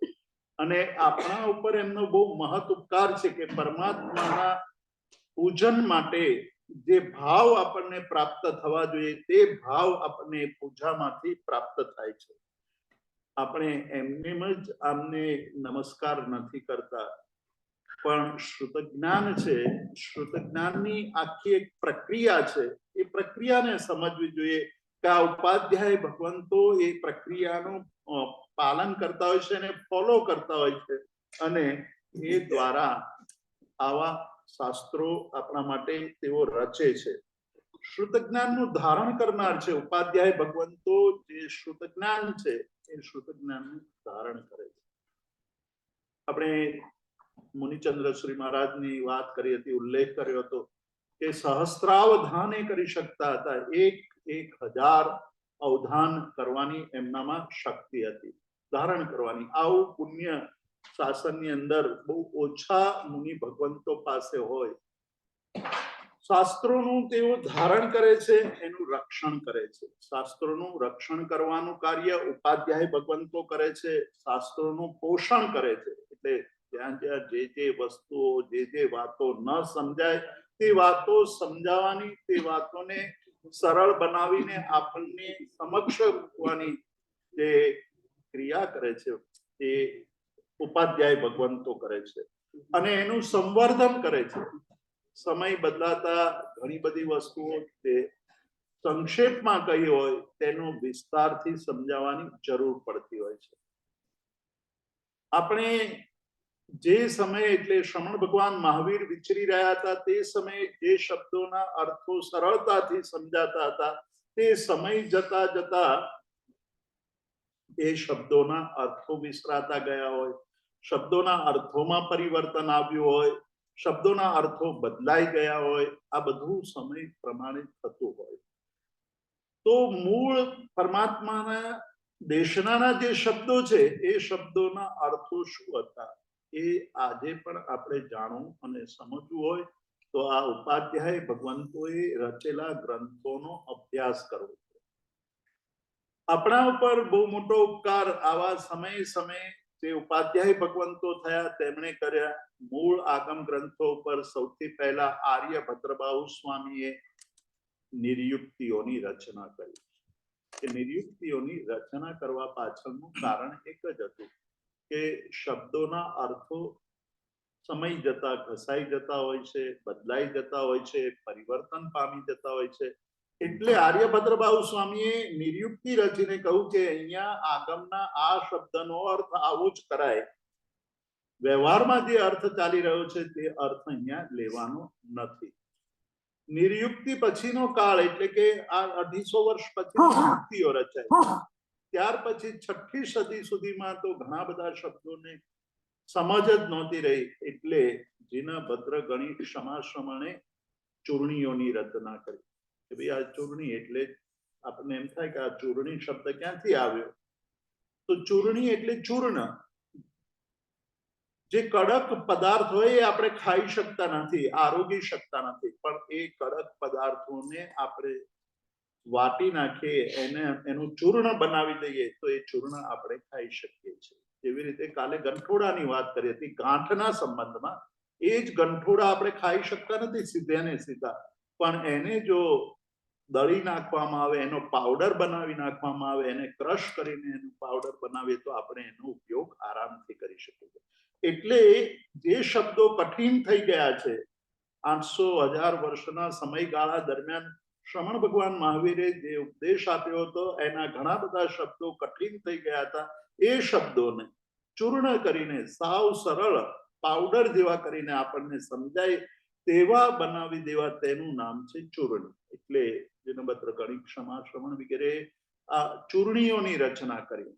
અને આપણા ઉપર એમનો બહુ મહત ઉપકાર છે કે પરમાત્માના પૂજન માટે જે ભાવ આપણને પ્રાપ્ત થવા જોઈએ તે ભાવ આપણને પૂજામાંથી પ્રાપ્ત થાય છે. આપણે એમનેમ જ આમને નમસ્કાર નથી કરતા, પણ શ્રુત જ્ઞાન છે, શ્રુત જ્ઞાનની આખી એક પ્રક્રિયા છે. એ પ્રક્રિયાને સમજવી જોઈએ કે આ ઉપાધ્યાય ભગવંતો એ પ્રક્રિયાનું પાલન કરતા હોય છે અને ફોલો કરતા હોય છે, અને એ દ્વારા આવા શાસ્ત્રો આપણા માટે તેઓ રચે છે. શ્રુત જ્ઞાનનું ધારણ કરનાર છે ઉપાધ્યાય ભગવંતો. જે શ્રુત જ્ઞાન છે એ શ્રુત જ્ઞાનનું ધારણ કરે છે. આપણે મુનિચંદ્ર શ્રી મહારાજની વાત કરી હતી, ઉલ્લેખ કર્યો હતો કે સહસ્ત્રાવધાન એ કરી શકતા હતા. 1000 અવધાન કરવાની એમનામાં શક્તિ હતી, ધારણ કરવાની. આવું પુણ્ય શાસનની અંદર બહુ ઓછા મુનિ ભગવંતો પાસે હોય. શાસ્ત્રોનું તેઓ ધારણ કરે છે, એનું રક્ષણ કરે છે. શાસ્ત્રોનું રક્ષણ કરવાનું કાર્ય ઉપાધ્યાય ભગવંતો કરે છે, શાસ્ત્રોનું પોષણ કરે છે. એટલે જ્યાં જ્યાં જે વસ્તુઓ, જે વાતો ન સમજાય તે વાતો સમજાવવાની, તે વાતોને સરળ બનાવીને આપણને સમક્ષ મૂકવાની જે ક્રિયા કરે છે એ ઉપાધ્યાય ભગવંતો કરે છે. અને એનું સંવર્ધન કરે છે. સમય બદલાતા ઘણી બધી વસ્તુઓ તે સંક્ષેપમાં કહી હોય તેનું વિસ્તારથી સમજાવવાની જરૂર પડતી હોય છે. આપણે જે સમયે, એટલે શ્રમણ ભગવાન મહાવીર વિચરી રહ્યા હતા તે સમયે જે શબ્દોના અર્થો સરળતાથી સમજાતા હતા, તે સમય જતા જતા એ શબ્દોના અર્થો વિસરાતા ગયા હોય, શબ્દોના અર્થોમાં પરિવર્તન આવ્યું હોય, શબ્દોના અર્થો બદલાઈ ગયા હોય. આ બધું સમય પ્રમાણે થતું હોય. તો મૂળ પરમાત્માના દેશનાના જે શબ્દો છે એ શબ્દોના અર્થો શું હતા એ આજે પણ આપણે જાણવું અને સમજવું હોય તો આ ઉપાધ્યાય ભગવંતોએ રચેલા ગ્રંથોનો અભ્યાસ કરવો. આપણા ઉપર બહુ મોટો ઉપકાર આવા સમયે જે ઉપાધ્યાય ભગવંતો થયા તેમણે કર્યા. મૂળ આગમ ગ્રંથો ઉપર સૌથી પહેલા આર્યભદ્રબાહુ સ્વામીએ નિર્યુક્તિઓની રચના કરી. કે નિર્યુક્તિઓની રચના કરવા પાછળનું કારણ એક જ હતું કે શબ્દોના અર્થો સમય જતા ઘસાઈ જતા હોય છે, બદલાઈ જતા હોય છે, પરિવર્તન પામી જતા હોય છે. એટલે આર્યભદ્રબાહુ સ્વામીએ નિર્યુક્તિ રચીને કહ્યું કે અહીંયા આગમના આ શબ્દનો અર્થ આવો જ કરાય. વ્યવહારમાં જે અર્થ ચાલી રહ્યો છે તે અર્થ અહીંયા લેવાનો નથી. નિર્યુક્તિ પછીનો કાળ, એટલે કે આ 250 વર્ષ પછી નિર્યુક્તિઓ રચાય. ત્યાર પછી 6ઠી સદી સુધીમાં તો ઘણા બધા શબ્દોને સમજ જ નહોતી રહી. એટલે જીનભદ્ર ગણિત ક્ષમાશ્રમણે ચૂર્ણીઓની રચના કરી. કે ભાઈ આ ચૂર્ણી એટલે આપણને એમ થાય કે આ ચૂર્ણી શબ્દ ક્યાંથી આવ્યો? તો ચૂર્ણી એટલે ચૂર્ણ. જે કડક પદાર્થ હોય એ આપણે ખાઈ શકતા નથી, આરોગી શકતા નથી, પણ એ કડક પદાર્થોને આપણે વાટી નાખીએ, એનું ચૂર્ણ બનાવી દઈએ તો એ ચૂર્ણ આપણે ખાઈ શકીએ છીએ. જેવી રીતે કાલે ગંઠોડાની વાત કરી હતી ગાંઠના સંબંધમાં. એ જ ગંઠોડા આપણે ખાઈ શકતા નથી સીધે ને સીધા, પણ એને જો દળી નાખવામાં આવે, એનો પાવડર બનાવી નાખવામાં આવે, એને ક્રશ કરીને એનો પાવડર બનાવીએ તો આપણે એનો ઉપયોગ આરામથી કરી શકીએ. એટલે જે શબ્દો કઠિન થઈ ગયા છે 800-1000 વર્ષના સમયગાળા દરમિયાન શ્રમણ ભગવાન મહાવીરે જે ઉપદેશ આપ્યો હતો એના ઘણા બધા શબ્દો કઠિન થઈ ગયા હતા. એ શબ્દોને ચૂર્ણ કરીને સાવ સરળ પાવડર જેવા કરીને આપણને સમજાય તેવા બનાવી દેવા, તેનું નામ છે ચૂર્ણ. એટલે જીનભદ્ર ગણિત ક્ષમાશ્રમણ વગેરે આ ચૂર્ણીઓની રચના કરી.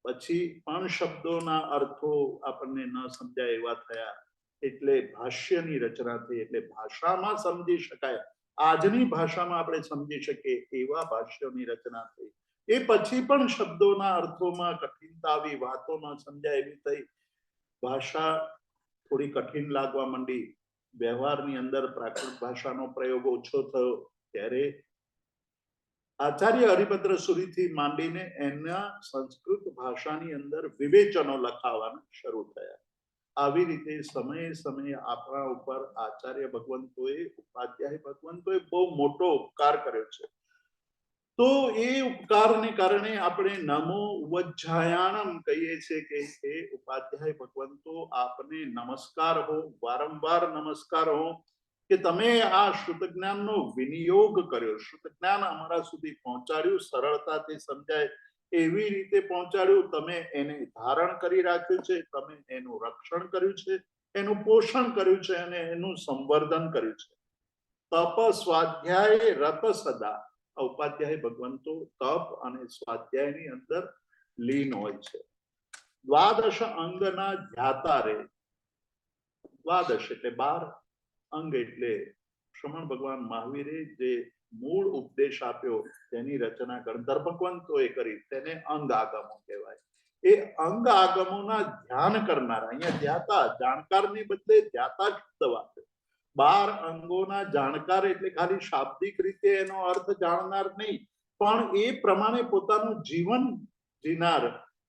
પછી પણ શબ્દોના અર્થો આપણને ન સમજાય એવા થયા, એટલે ભાષ્યની રચના થઈ. એટલે ભાષામાં સમજી શકાય, આજની ભાષામાં આપણે સમજી શકીએ એવા ભાષ્યોની રચના થઈ. એ પછી પણ શબ્દોના અર્થોમાં કઠિનતા આવી, વાતો ન સમજાય એવી થઈ. ભાષા થોડી કઠિન લાગવા માંડી, વ્યવહારની અંદર પ્રાકૃત ભાષાનો પ્રયોગ ઓછો થયો, ત્યારે આચાર્ય હરિભદ્ર સુરીથી માંડીને એના સંસ્કૃત ભાષાની અંદર વિવેચનો લખાવાના શરૂ થયા. આવી રીતે સમયે સમયે આપણા ઉપર આચાર્ય ભગવંતોએ, ઉપાધ્યાય ભગવંતોએ બહુ મોટો ઉપકાર કર્યો છે. તો એ ઉપકારને કારણે આપણે નમો ઉવજ્જાયાણમ કહીએ છીએ કે હે ઉપાધ્યાય ભગવંતો, આપને નમસ્કાર હો, વારંવાર નમસ્કાર હો કે તમે આ શુદ્ધ જ્ઞાનનો વિનિયોગ કર્યો, શુદ્ધ જ્ઞાન અમારા સુધી પહોંચાડ્યું, સરળતાથી સમજાય એવી રીતે પહોંચાડ્યું, તમે એને ધારણ કરી રાખ્યું છે, તમે એનું રક્ષણ કર્યું છે, એનું પોષણ કર્યું છે અને એનું સંવર્ધન કર્યું છે. તપ સ્વાધ્યાય રત સદા, ઉપાધ્યાય ભગવંતો તપ અને સ્વાધ્યાયની અંદર લીન હોય છે. દ્વાદશ અંગના ધ્યાતા રે, દ્વાદશ એટલે 12, અંગ એટલે શ્રમણ ભગવાન મહાવીરે જે મૂળ ઉપદેશ આપ્યો, તેની રચના ગણધર ભગવંતોએ કરી, તેને અંગ આગમો કહેવાય. એ અંગ આગમોના ધ્યાન કરનારા, અહીંયા ધ્યાતા, જાણકારની બદલે ધ્યાતા શબ્દ વાપરે. 12 અંગોના જાણકાર એટલે ખાલી શાબ્દિક રીતે એનો અર્થ જાણનાર નહીં, પણ એ પ્રમાણે પોતાનું જીવન જીનાર,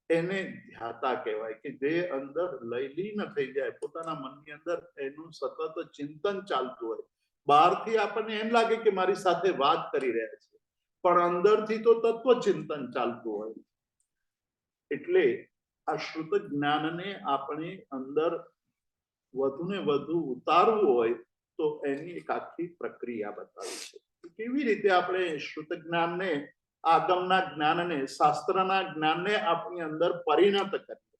એને ધ્યાતા કહેવાય, કે જે અંદર લયલીન થઈ જાય, પોતાના મનની અંદર એનું સતત ચિંતન ચાલતું હોય. બહારથી આપણને એમ લાગે કે મારી સાથે વાત કરી રહ્યા છે, પણ અંદરથી તો તત્વ ચિંતન ચાલતું હોય. એટલે આ શ્રુત જ્ઞાનને આપણે અંદર વધુ ને વધુ ઉતારવું હોય તો એની એક આખી પ્રક્રિયા બતાવી છે. કેવી રીતે આપણે શ્રુત જ્ઞાનને, આગમના જ્ઞાનને, શાસ્ત્રના જ્ઞાનને આપણી અંદર પરિણત કરીએ.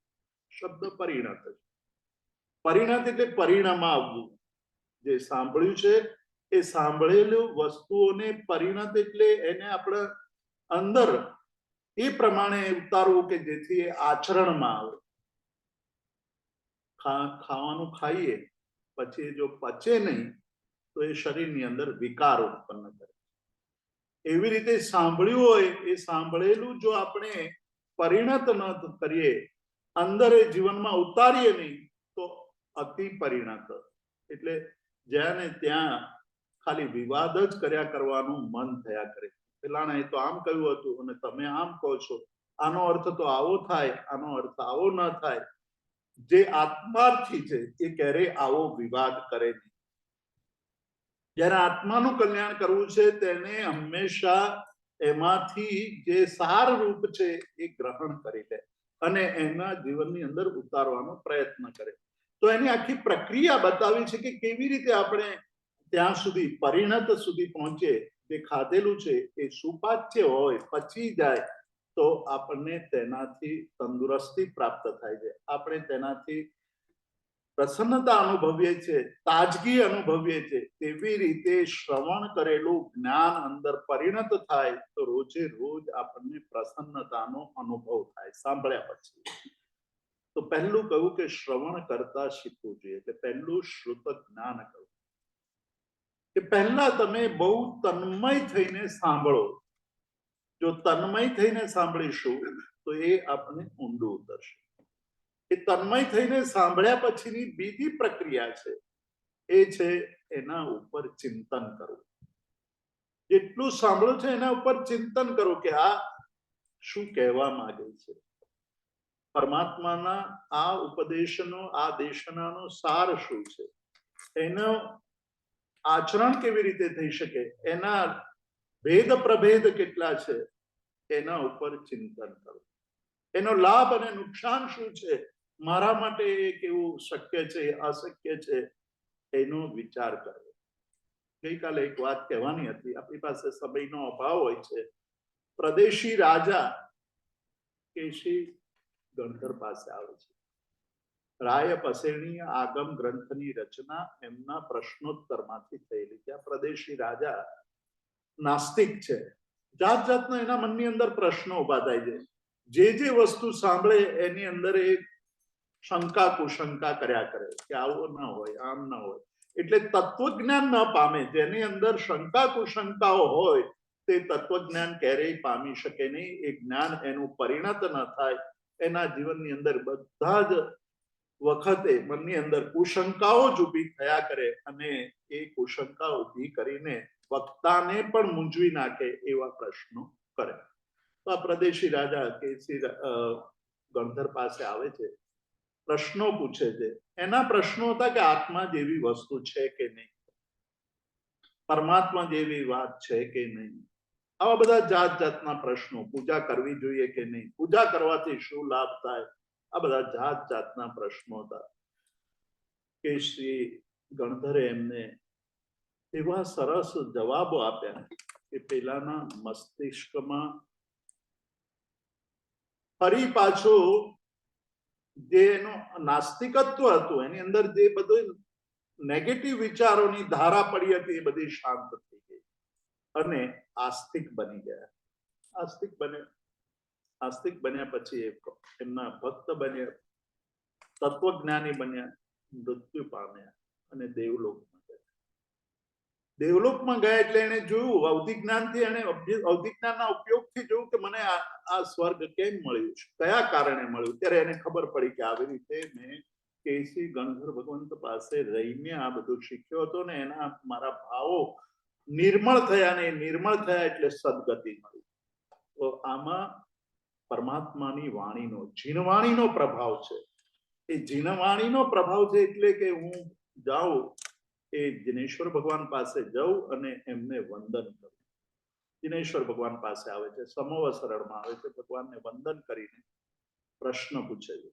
શબ્દ પરિણત, પરિણત એટલે પરિણામ આવવું. જે સાંભળ્યું છે એ સાંભળેલું વસ્તુઓને પરિણત એટલે એને આપણે અંદર એ પ્રમાણે ઉતારવું કે જેથી એ આચરણમાં આવે. ખાવાનું ખાઈએ પછી જો પચે નહીં તો એ શરીરની અંદર વિકાર ઉત્પન્ન કરે. એવી રીતે સાંભળ્યું હોય એ સાંભળેલું જો આપણે પરિણત ન કરીએ, અંદર એ જીવનમાં ઉતારીએ નહીં, તો અતિ પરિણત એટલે જ્યાં ને ત્યાં ખાલી વિવાદ જ કર્યા કરવાનું મન થયા કરે. પેલાના એ તો આમ કહ્યું હતું અને તમે આમ કહો છો, આનો અર્થ તો આવો થાય, આનો અર્થ આવો ન થાય. જે આત્માર્થી છે એ ક્યારેય આવો વિવાદ કરે નહીં. જ્યારે આત્માનું કલ્યાણ કરવું છે તેને હંમેશા એમાંથી જે સાર રૂપ છે એ ગ્રહણ કરી લે અને એના જીવનની અંદર ઉતારવાનો પ્રયત્ન કરે. તો એની આખી પ્રક્રિયા બતાવી છે કે કેવી રીતે આપણે ત્યાં સુધી પરિણત સુધી પહોંચે. જે ખાધેલું છે એ સુપાચ્ય હોય, પચી જાય તો આપણને તેનાથી તંદુરસ્તી પ્રાપ્ત થાય છે, આપણે તેનાથી પ્રસન્નતા અનુભવીએ છીએ, તાજગી અનુભવીએ છીએ. તેવી રીતે શ્રવણ કરેલું જ્ઞાન અંદર પરિણત થાય તો રોજે રોજ આપણને પ્રસન્નતાનો અનુભવ થાય સાંભળ્યા પછી. તો પહેલું કહ્યું કે શ્રવણ કરતા શીખવું જોઈએ, એટલે પહેલું શ્રુત જ્ઞાન કહ્યું કે પહેલા તમે બહુ તન્મય થઈને સાંભળો. જો તન્મય થઈને સાંભળીશું તો એ આપણને ઊંડું ઉતરશે. એ તન્મય થઈને સાંભળ્યા પછીની બીજી પ્રક્રિયા છે એ છે એના ઉપર ચિંતન કરવું. જેટલું સાંભળો છે એના ઉપર ચિંતન કરો કે આ શું કહેવા માંગે છે. પરમાત્માના આ ઉપદેશનો, આ દેશનાનો સાર શું છે, એનો આચરણ કેવી રીતે થઈ શકે, એના ભેદ પ્રભેદ કેટલા છે, એના ઉપર ચિંતન કરો. એનો લાભ અને નુકસાન શું છે, મારા માટે એ કેવું શક્ય છે, અશક્ય છે, એનો વિચાર કરો. ગઈકાલે એક વાત કહેવાની હતી, આપણી પાસે સમયનો અભાવ હોય છે. પ્રદેશી રાજા કેશી ગણધર પાસે આવે છે. રાય પસેણી આગમ ગ્રંથની રચના એમના પ્રશ્નોત્તરમાંથી થયેલી. ત્યાં પ્રદેશી રાજા નાસ્તિક છે, જાત જાતના એના મનની અંદર પ્રશ્નો ઉભા થાય છે. જે વસ્તુ સાંભળે એની અંદર એ શંકા કુશંકા કર્યા કરે કે આવો ન હોય, આમ ન હોય. એટલે તત્વજ્ઞાન ન પામે. જેની અંદર શંકા કુશંકાઓ હોય તે તત્વજ્ઞાન ક્યારેય પામી શકે નહીં. એ જ્ઞાન એનું પરિણત ન થાય. એના જીવનની અંદર બધા જ વખતે મનની અંદર કુશંકાઓ જ ઊભી થયા કરે અને એ કુશંકા ઊભી કરીને વક્તાને પણ મૂંઝવી નાખે એવા પ્રશ્નો કરે. તો આ પ્રદેશી રાજા કેસી ગણધર પાસે આવે છે, પ્રશ્નો પૂછે છે. એના પ્રશ્નો હતા કે આત્મા જેવી વસ્તુ છે કે નહીં, પરમાત્મા જેવી વાત છે કે નહીં, આવા બધા જાત જાતના પ્રશ્નો. પૂજા કરવી જોઈએ કે નહીં, પૂજા કરવાથી શું લાભ થાય, આ બધા જાત જાતના પ્રશ્નો હતા. કે શ્રી ગણધરે એમને એવા સરસ જવાબો આપ્યા કે પેલાના મસ્તિષ્કમાં ફરી પાછું જે એનું નાસ્તિકત્વ હતું, એની અંદર જે બધું નેગેટિવ વિચારોની ધારા પડી હતી એ બધી શાંત થઈ ગઈ અને આસ્તિક બની ગયા. આસ્તિક બન્યા પછી એમના ભક્ત બન્યા, તત્વજ્ઞાની બન્યા, મૃત્યુ પામ્યા અને દેવલોકમાં ગયા એટલે એને જોયું, અવધિ જ્ઞાનથી એને અવધિ જ્ઞાનના ઉપયોગથી જોયું કે મને આ સ્વર્ગ કેમ મળ્યું છે, કયા કારણે મળ્યું. ત્યારે એને ખબર પડી કે આવી રીતે મેં કેસી ગણધર ભગવંત પાસે રહીને આ બધું શીખ્યો હતો ને એના મારા ભાવો નિર્મળ થયા, ને નિર્મળ થયા એટલે સદગતિ મળી. તો આમાં પરમાત્માની વાણીનો, જીનવાણીનો પ્રભાવ છે. એ જીનવાણીનો પ્રભાવ છે એટલે કે હું જાઉં એ જિનેશ્વર ભગવાન પાસે જાઉં અને એમને વંદન કરું. જિનેશ્વર ભગવાન પાસે આવે છે, સમોવસરણમાં આવે છે, ભગવાનને વંદન કરીને પ્રશ્ન પૂછે છે.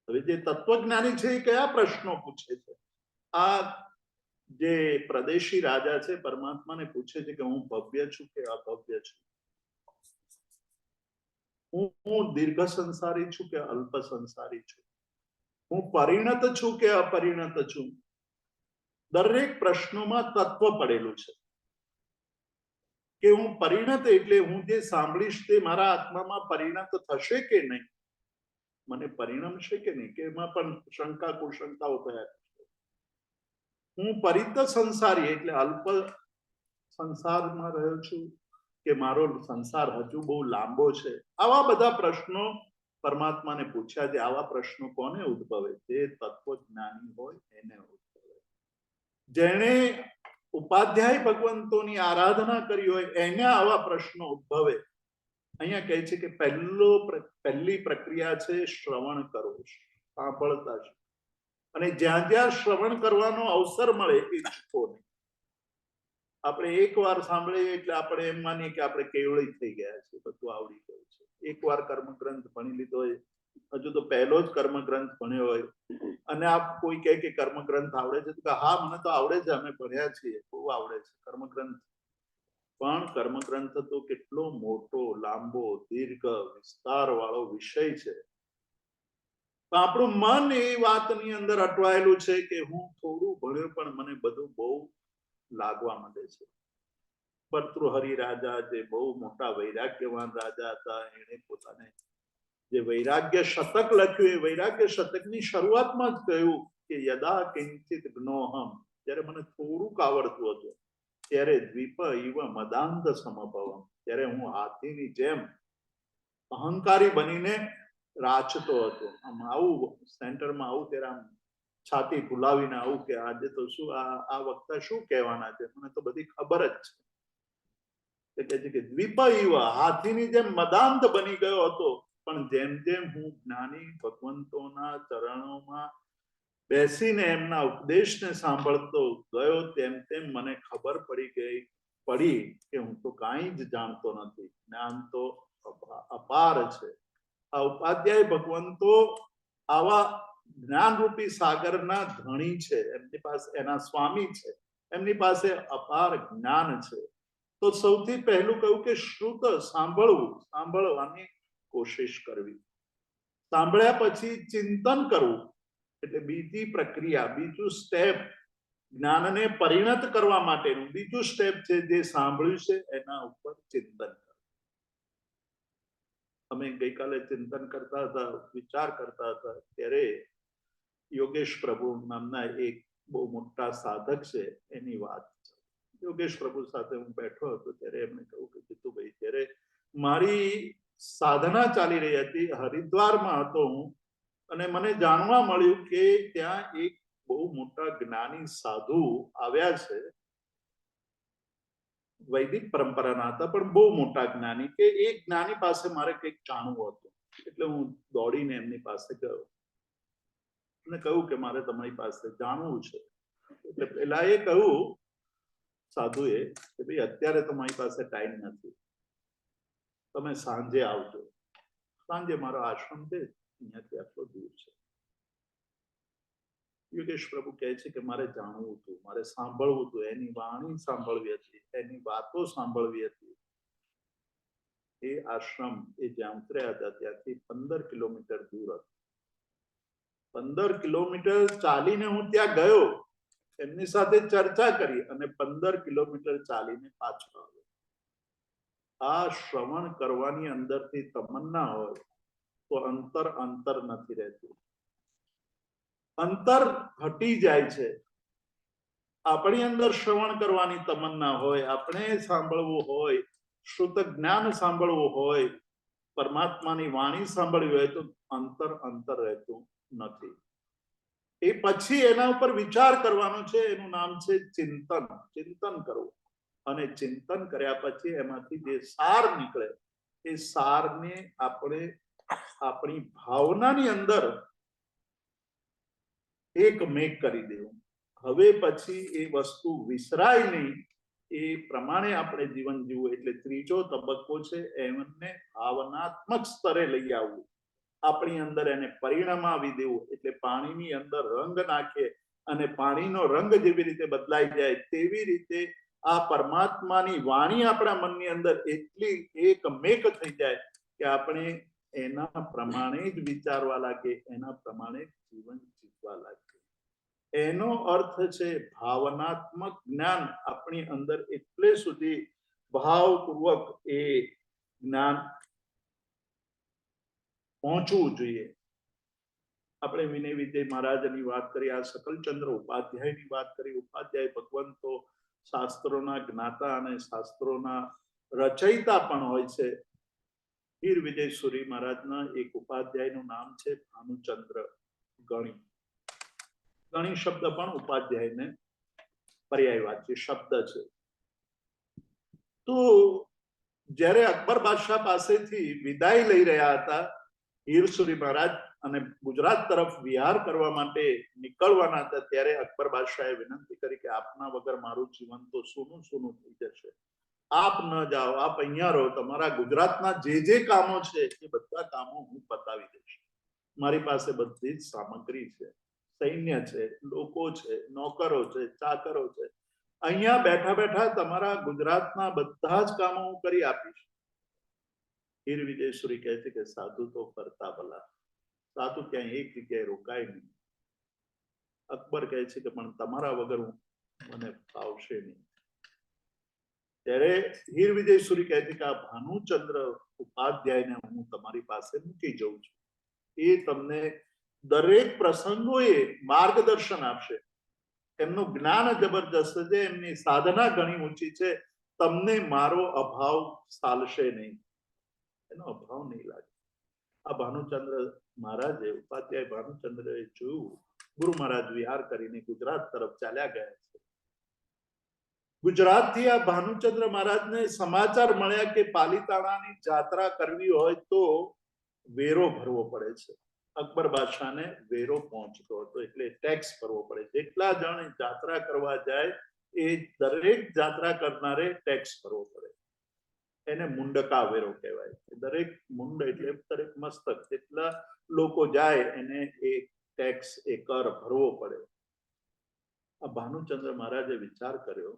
હવે જે તત્વજ્ઞાની છે એ કયા પ્રશ્નો પૂછે છે? આ જે પ્રદેશી રાજા છે પરમાત્માને પૂછે છે કે હું ભવ્ય છું કે અભવ્ય છું, હું દીર્ઘ સંસારી છું કે અલ્પ સંસારી છું, હું પરિણત છું કે અપરિણત છું. દરેક પ્રશ્નોમાં તત્વ પડેલું છે કે હું પરિણત એટલે હું જે સાંભળીશ તે મારા આત્મામાં પરિણત થશે કે નહીં, મને પરિણમશે કે નહીં, કે એમાં પણ શંકા કુશંકાઓ થયા. હું પરિત સંસારી એટલે અલ્પ સંસારમાં રહ્યો છું કે મારો સંસાર હજુ બહુ લાંબો છે. આવા બધા પ્રશ્નો પરમાત્માને પૂછ્યા છે. આવા પ્રશ્નો કોને ઉદ્ભવે? જે તત્વજ્ઞાની હોય એને ઉદ્ભવે. જેણે ઉપાધ્યાય ભગવંતોની આરાધના કરી હોય એને આવા પ્રશ્નો ઉદ્ભવે. અહીંયા કહે છે કે પહેલી પ્રક્રિયા છે શ્રવણ કરવું, સાંભળતા છે. અને જ્યાં જ્યાં શ્રવણ કરવાનો અવસર મળે એ ચૂકો નહીં. આપણે એકવાર સાંભળીએ એટલે આપણે એમ માનીએ કે આપણે કેવળી થઈ ગયા છે, બધું આવડી ગયું છે. એકવાર કર્મગ્રંથ ભણી લીધો હોય, હજુ તો પહેલો જ કર્મગ્રંથ ભણ્યો હોય અને આપ કોઈ કહે કે કર્મગ્રંથ આવડે છે તો હા મને તો આવડે છે, અમે ભણ્યા છીએ, બહુ આવડે છે કર્મગ્રંથ. પણ કર્મગ્રંથ તો કેટલો મોટો, લાંબો, દીર્ઘ, વિસ્તાર વાળો વિષય છે. આપણું મન એ વાતની અંદર અટવાયેલું છે કે હું થોડું ભણ્યો પણ મને બધું બહુ લાગવા માંડે છે. ભર્તૃહરિ રાજા જે બહુ મોટા વૈરાગ્યવાન રાજા હતા, એને પોતાને જે વૈરાગ્ય શતક લખ્યું એ વૈરાગ્ય શતકની શરૂઆતમાં જ કહ્યું કે યદા કિંચિત જ્ઞોહમ, જ્યારે મને થોડુંક આવડતું હતું ત્યારે દ્વીપ ઇવ મદાંધ સમભવમ, ત્યારે હું હાથીની જેમ અહંકારી બનીને રાચતો હતો. આમ આવું સેન્ટરમાં આવું ત્યારે આમ છાતી ફુલાવીને આવું કે આજે તો શું આ વખતે શું કહેવાના છે, મને તો બધી ખબર જ છે. કે છે કે દ્વીપ ઇવ, હાથીની જેમ મદાંધ બની ગયો હતો. પણ જેમ જેમ હું જ્ઞાની ભગવંતોના ચરણોમાં બેસીને એમના ઉપદેશને સાંભળતો ગયો તેમ તેમ મને ખબર પડી કે હું તો કાંઈ જ જાણતો નથી, જ્ઞાન તો અપાર છે. આ ઉપાધ્યાય ભગવંતો આવા જ્ઞાનરૂપી સાગરના ધણી છે, એમની પાસે એના સ્વામી છે, એમની પાસે અપાર જ્ઞાન છે. તો સૌથી પહેલું કહ્યું કે શ્રુત, સાંભળવાની કોશિશ કરવી. સાંભળ્યા પછી ચિંતન કરવું, એટલે બીજી પ્રક્રિયા, બીજું સ્ટેપ, જ્ઞાનને પરિણત કરવા માટેનું બીજું સ્ટેપ છે જે સાંભળ્યું છે એના ઉપર ચિંતન કરવું. અમે ગઈકાલે ચિંતન કરતા હતા, વિચાર કરતા હતા, ત્યારે યોગેશ પ્રભુ નામના એક બહુ મોટા સાધક છે એની વાત. યોગેશ પ્રભુ સાથે હું બેઠો હતો ત્યારે એમને કહ્યું કે જીતુભાઈ, ત્યારે મારી સાધના ચાલી રહી હતી, હરિદ્વારમાં હતો હું, અને મને જાણવા મળ્યું કે ત્યાં એક બહુ મોટા જ્ઞાની સાધુ આવ્યા છે, વૈદિક પરંપરાના હતા પણ બહુ મોટા જ્ઞાની, કે એ જ્ઞાની પાસે મારે કંઈક જાણવું હતું. એટલે હું દોડીને એમની પાસે ગયો અને કહ્યું કે મારે તમારી પાસે જાણવું છે. એટલે પેલા એ કહ્યું સાધુએ કે ભાઈ અત્યારે તમારી પાસે ટાઈમ નથી, તમે સાંજે આવજો. સાંજે મારો આશ્રમ છે અહીંયાથી આટલો દૂર છે. યોગેશ પ્રભુ કહે છે કે મારે જાણવું હતું, મારે સાંભળવું હતું, એની વાણી સાંભળવી હતી, એની વાતો સાંભળવી હતી. એ આશ્રમ એ જ્યાં ઉતર્યા હતા ત્યાંથી 15 કિલોમીટર દૂર હતું. 15 કિલોમીટર ચાલીને હું ત્યાં ગયો, એમની સાથે ચર્ચા કરી અને 15 કિલોમીટર ચાલીને પાછો આવ્યો. આ શ્રવણ કરવાની અંદરથી તમન્ના હોય તો અંતર નથી રહેતું, અંતર હટી જાય છે. આપણી અંદર શ્રવણ કરવાની તમન્ના હોય, આપણે સાંભળવું હોય, શુદ્ધ જ્ઞાન સાંભળવું હોય, પરમાત્માની વાણી સાંભળવી હોય તો અંતર રહેતું નથી. એ પછી એના ઉપર વિચાર કરવાનો છે, એનું નામ છે ચિંતન. ચિંતન કરવું અને ચિંતન કર્યા પછી એમાંથી જે સાર નીકળે એ સારને આપણે આપણી ભાવનાની અંદર એક મેક કરી દેવું. હવે પછી એ વસ્તુ વિસરાય નહીં, એ પ્રમાણે આપણે જીવન જીવવું. એટલે ત્રીજો તબક્કો છે એમને ભાવનાત્મક સ્તરે લઈ આવવું, આપણી અંદર એને પરિણમાવી દેવું. એટલે પાણીની અંદર રંગ નાખે અને પાણીનો રંગ જેવી રીતે બદલાઈ જાય તેવી રીતે આ પરમાત્માની વાણી આપણા મનની અંદર એટલી એક મેક થઈ જાય કે આપણે એના પ્રમાણે જ વિચારવા લાગે, એના પ્રમાણે જીવન જીવવા લાગે. એનો અર્થ છે ભાવનાત્મક જ્ઞાન આપણી અંદર એટલે સુધી ભાવપૂર્વક એ જ્ઞાન પહોંચવું જોઈએ. આપણે વિનય વિજય મહારાજની વાત કરી, આ સકલચંદ્ર ઉપાધ્યાયની વાત કરી. ઉપાધ્યાય ભગવાન તો શાસ્ત્રોના જ્ઞાતા અને શાસ્ત્રોના રચયિતા પણ હોય છે. હીર વિજય સુરી મહારાજના એક ઉપાધ્યાયનું નામ છે ભાનુચંદ્ર ગણી. ગણી શબ્દ પણ ઉપાધ્યાયને પર્યાયવાચી શબ્દ છે. તો જ્યારે અકબર બાદશાહ પાસેથી વિદાય લઈ રહ્યા હતા હીરસુરી મહારાજ અને ગુજરાત તરફ વિહાર કરવા માટે નીકળવાના હતા, ત્યારે અકબર બાદશાહે વિનંતી કરી કે આપના વગર મારું જીવન તો સૂનું સૂનું થઈ જશે, આપ ન જાઓ, આપ અહીંયા રહો, તમારા ગુજરાતના જે કામો છે એ બધા કામો હું પતાવી દઈશ. મારી પાસે બધી જ સામગ્રી છે, સૈન્ય છે, લોકો છે, નોકરો છે, ચાકરો છે, અહીંયા બેઠા બેઠા તમારા ગુજરાતના બધા જ કામો હું કરી આપીશ. હીર વિજયસુરી કહે છે કે સાધુ તો ફરતા ભલા, સાધુ ક્યાંય એક જગ્યાએ રોકાય નહીં. અકબર કહે છે કે પણ તમારા વગર મને ફાવશે નહીં. ત્યારે હીર વિજયસુરી કહે છે કે આ ભાનુચંદ્ર ઉપાધ્યાયને હું તમારી પાસે મૂકી જઉં છું, એ તમને દરેક પ્રસંગોએ માર્ગદર્શન આપશે. એમનું જ્ઞાન જબરજસ્ત છે, એમની સાધના ઘણી ઊંચી છે, તમને મારો અભાવ ચાલશે નહીં, એનો અભાવ નહીં લાગે. આ ભાનુચંદ્ર મહારાજે, ઉપાધ્યાય ભાનુચંદ્રએ જોયું, ગુરુ મહારાજ વિહાર કરીને ગુજરાત તરફ ચાલ્યા ગયા છે. ગુજરાતથી આ ભાનુચંદ્ર મહારાજને સમાચાર મળ્યા કે પાલીતાણાની જાત્રા કરવી હોય તો વેરો ભરવો પડે છે. અકબર બાદશાહને વેરો પહોંચતો હતો, એટલે ટેક્સ ભરવો પડે. જેટલા જણ જાત્રા કરવા જાય એ દરેક જાત્રા કરનારે ટેક્સ ભરવો પડે. એને મુંડકા વેરો કહેવાય. દરેક મુંડ એટલે દરેક મસ્તક, જેટલા લોકો જાય એને એ ટેક્સ, એ કર ભરવો પડે. આ ભાનુચંદ્ર મહારાજે વિચાર કર્યો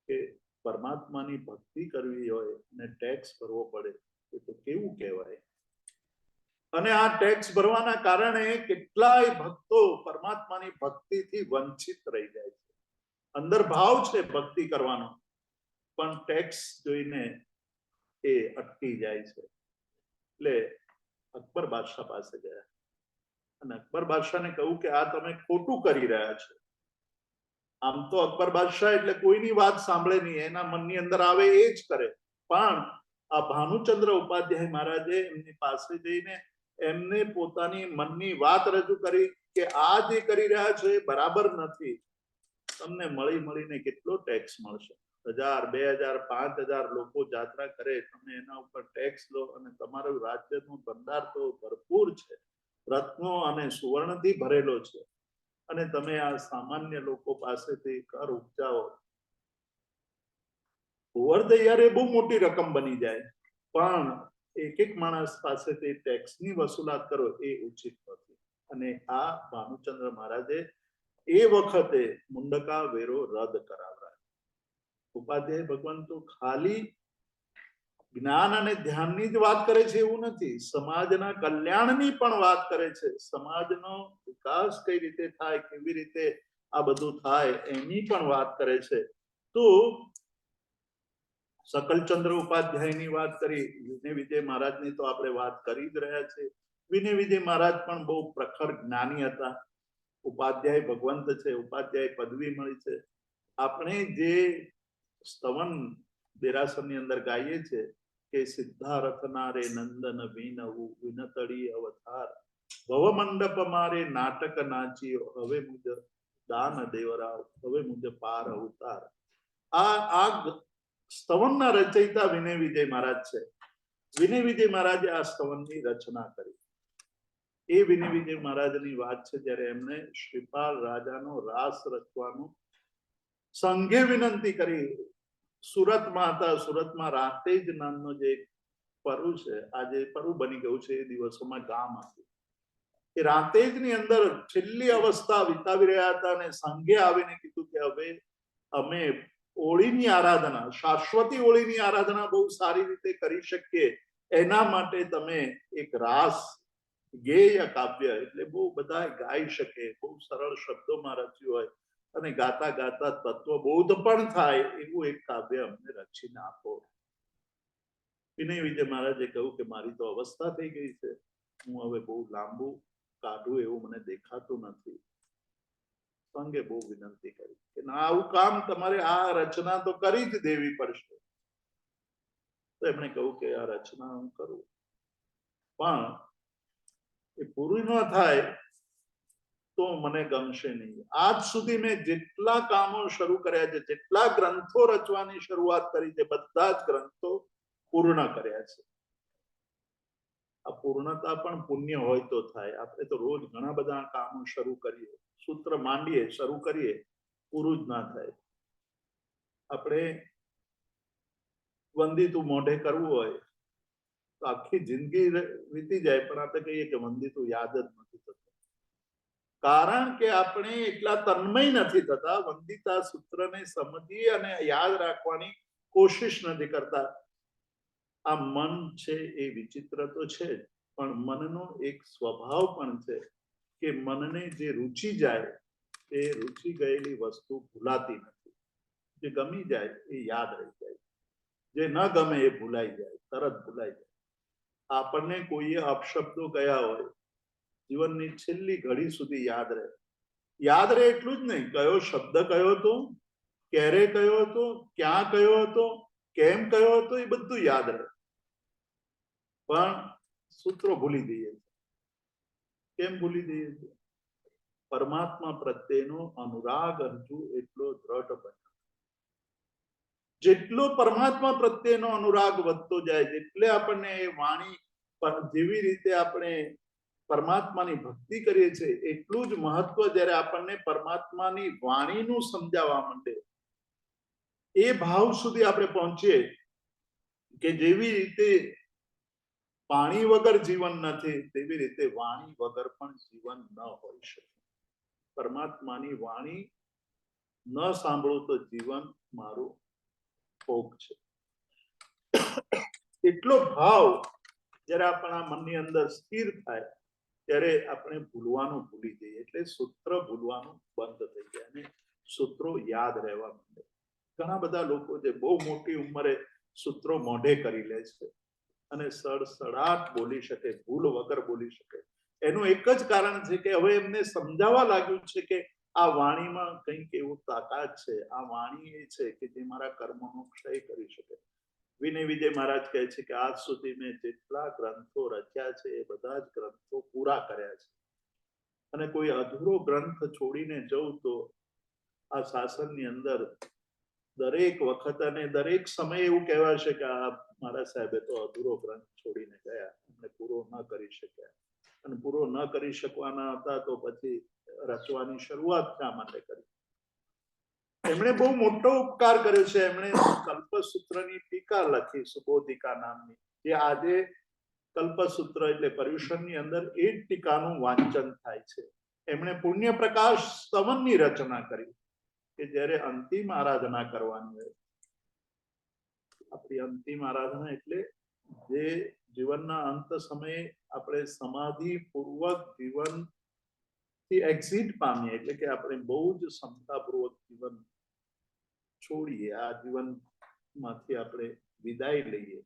કે પરમાત્માની ભક્તિ કરવી હોય અને ટેક્સ ભરવો પડે એ તો કેવું કહેવાય. અને આ ટેક્સ ભરવાના કારણે કેટલાય ભક્તો પરમાત્માની ભક્તિથી વંચિત રહી જાય છે. અંદર ભાવ છે ભક્તિ કરવાનો, પણ ટેક્સ જોઈને એ અટકી જાય છે. એટલે અકબર બાદશાહ પાસે ગયા અને અકબર બાદશાહને કહ્યું કે આ તમે ખોટું કરી રહ્યા છો. આમ તો અકબર બાદશાહ એટલે કોઈની વાત સાંભળે નહીં, એના મનની અંદર આવે એ જ કરે. પણ આ ભાનુચંદ્ર ઉપાધ્યાય મહારાજે એમની પાસે જઈને એમને પોતાની મનની વાત રજૂ કરી કે આ જે કરી રહ્યા છો એ બરાબર નથી. તમને મળીને કેટલો ટેક્સ મળશે? 1000, 2000, 5000 લોકો જાત્રા કરે, તમે એના ઉપર ટેક્સ લો અને તમારું રાજ્યનું ભંડાર તો ભરપૂર છે, રત્નો અને સુવર્ણથી ભરેલો છે, અને તમે આ સામાન્ય લોકો પાસેથી કર ઉપજાવો. ઓવર ધ યર એ બહુ મોટી રકમ બની જાય, પણ એક માણસ પાસેથી ટેક્સની વસૂલાત કરો એ ઉચિત નથી. અને આ ભાનુચંદ્ર મહારાજે એ વખતે મુંડકા વેરો રદ કરાવરાય. ઉપાધ્યાય ભગવાન તો ખાલી જ્ઞાન અને ધ્યાનની જ વાત કરે છે એવું નથી, સમાજના કલ્યાણની પણ વાત કરે છે. સમાજનો વિકાસ કઈ રીતે થાય, કેવી રીતે આ બધું થાય એની પણ વાત કરે છે. તો सकलचंद्र उपाध्यायની વાત કરી, વિનય વિજય મહારાજની તો આપણે વાત કરી જ રહ્યા છે. વિનય વિજય મહારાજ પણ બહુ પ્રખર જ્ઞાની હતા. ઉપાધ્યાય ભગવંત છે, ઉપાધ્યાય પદવી મળી છે. આપણે જે સ્તવન દેરાસરની અંદર ગાઈએ છે કે સિદ્ધાર્થના રે નંદન વિનવું વિનતડી અવતાર, ભવમંડપ મારે નાટક નાચ્યો, હવે મુજ દાન દેવરાવ, હવે મુજ પાર અવતાર. આ સ્તવનના રચયિતા વિનય વિજય મહારાજ છે. વિનય વિજય મહારાજે આ સ્તવનની રચના કરી. એ વિનય વિજય મહારાજની વાત છે જ્યારે એમને શ્રીપાલ રાજાનો રાસ રચવાનું સંઘે વિનંતી કરી. સુરતમાં હતા, સુરતમાં રાતેજ નામનો જે પરુ છે, આજે પરુ બની ગયું છે, એ દિવસોમાં ગામ હતું. એ રાતેજની અંદર છેલ્લી અવસ્થા વિતાવી રહ્યા હતા અને સંઘે આવીને કીધું કે હવે અમે ઓળીની આરાધના, શાશ્વતી ઓળીની આરાધના બહુ સારી રીતે કરી શકીએ, એના માટે તમે એક રાસ ગેય કાવ્ય, એટલે બહુ બધા ગાઈ શકે, બહુ સરળ શબ્દોમાં રચ્યું હોય અને ગાતા ગાતા તત્વબોધ પણ થાય એવું એક કાવ્ય અમને રચીને આપો. વિનય વિજય મહારાજે કહ્યું કે મારી તો અવસ્થા થઈ ગઈ છે, હું હવે બહુ લાંબુ કાઢું એવું મને દેખાતું નથી. સંઘે બહુ વિનંતી કરી કે ના, આવું કામ તમારે આ રચના તો કરી જ દેવી પડશે. તો એમણે કહ્યું કે આ રચના હું કરું, પણ એ પૂરું ન થાય તો મને ગમશે નહીં. આજ સુધી મેં જેટલા કામો શરૂ કર્યા છે, જેટલા ગ્રંથો રચવાની શરૂઆત કરી છે, બધા જ ગ્રંથો પૂર્ણ કર્યા છે. આ પૂર્ણતા પણ પુણ્ય હોય તો થાય. આપણે તો રોજ ઘણા બધા કામો શરૂ કરીએ, સૂત્ર માંડીએ, શરૂ કરીએ, પૂરું જ ના થાય. આપણે વંદિતું મોઢે કરવું હોય તો આખી જિંદગી વીતી જાય, પણ આપણે કહીએ કે વંદિતું યાદ જ નથી થતું, કારણ કે આપણે એટલા તન્મય નથી થતા, વંદિતા સૂત્રને સમજી અને યાદ રાખવાની કોશિશ નથી કરતા. આ મન છે એ વિચિત્ર તો છે જ, પણ મનનો એક સ્વભાવ પણ છે કે મનને જે રુચિ જાય એ રુચિ ગયેલી વસ્તુ ભૂલાતી નથી. જે ગમી જાય એ યાદ રહી જાય, જે ન ગમે એ ભૂલાઈ જાય, તરત ભૂલાઈ જાય. આપણને કોઈએ અપશબ્દો કયા હોય, જીવનની છેલ્લી ઘડી સુધી યાદ રહે. યાદ રહે એટલું જ નહીં, કયો શબ્દ કયો હતો, ક્યારે કયો હતો, ક્યાં કયો હતો, કેમ કયો હતો, એ બધું યાદ રહે. પણ સૂત્રો ભૂલી દઈએ. કેમ ભૂલી દઈએ છીએ? પરમાત્મા પ્રત્યેનો અનુરાગ હજુ એટલો દ્રઢ બન્યો. જેટલો પરમાત્મા પ્રત્યેનો અનુરાગ વધતો જાય, જેટલે આપણને એ વાણી જેવી રીતે આપણે પરમાત્માની ભક્તિ કરીએ છીએ, એટલું જ મહત્વ જ્યારે આપણને પરમાત્માની વાણીનું સમજાવવા માંડે, એ ભાવ સુધી આપણે પહોંચીએ કે જેવી રીતે પાણી વગર જીવન નથી, તેવી રીતે વાણી વગર પણ જીવન ન હોઈ શકે. પરમાત્માની વાણી ન સાંભળું તો જીવન મારું ભોગ છે. એટલો ભાવ જ્યારે આપણા મનની અંદર સ્થિર થાય ત્યારે આપણે ભૂલવાનું ભૂલી જઈએ, એટલે સૂત્ર ભૂલવાનું બંધ થઈ જાય અને સૂત્રો યાદ રહેવા માંડે. ઘણા બધા લોકો જે બહુ મોટી ઉંમરે સૂત્રો મોઢે કરી લે છે અને સડસડાટ બોલી શકે, ભૂલ વગર બોલી શકે. એનું એક જ કારણ છે કે હવે એમને સમજાવવા લાગ્યું છે કે આ વાણીમાં કંઈક એવું તાકાત છે, આ વાણી એ છે કે જે મારા કર્મનો ક્ષય કરી શકે. વિનય વિજય મહારાજ કહે છે કે આજ સુધી મેં જેટલા ગ્રંથો રચ્યા છે એ બધા જ ગ્રંથો પૂરા કર્યા છે, અને કોઈ અધૂરો ગ્રંથ છોડીને જઉં તો આ શાસનની અંદર દરેક વખત અને દરેક સમયે એવું કહેવાશે કે આ મારા સાહેબે તો અધૂરો ગ્રંથ છોડીને ગયા, એમને પૂરો ન કરી શક્યા, અને પૂરો ન કરી શકવાના હતા તો પછી રચવાની શરૂઆત શા માટે કરી? એમણે બહુ મોટો ઉપકાર કર્યો છે. એમણે કલ્પસૂત્રની ટીકા લખી, સુબોધિકા નામની, જે આજે કલ્પસૂત્ર એટલે પર્યુષણની અંદર એ જ ટીકાનું વાંચન થાય છે. એમણે પુણ્ય પ્રકાશ સ્તવનની રચના કરી કે જ્યારે અંતિમ આરાધના કરવાની હોય, આપણી અંતિમ આરાધના એટલે જે જીવનના અંત સમયે આપણે સમાધિ પૂર્વક જીવનથી એક્ઝિટ પામીએ, એટલે કે આપણે બહુ જ ક્ષમતાપૂર્વક જીવન છોડીએ, આ જીવનમાંથી આપણે વિદાય લઈએ,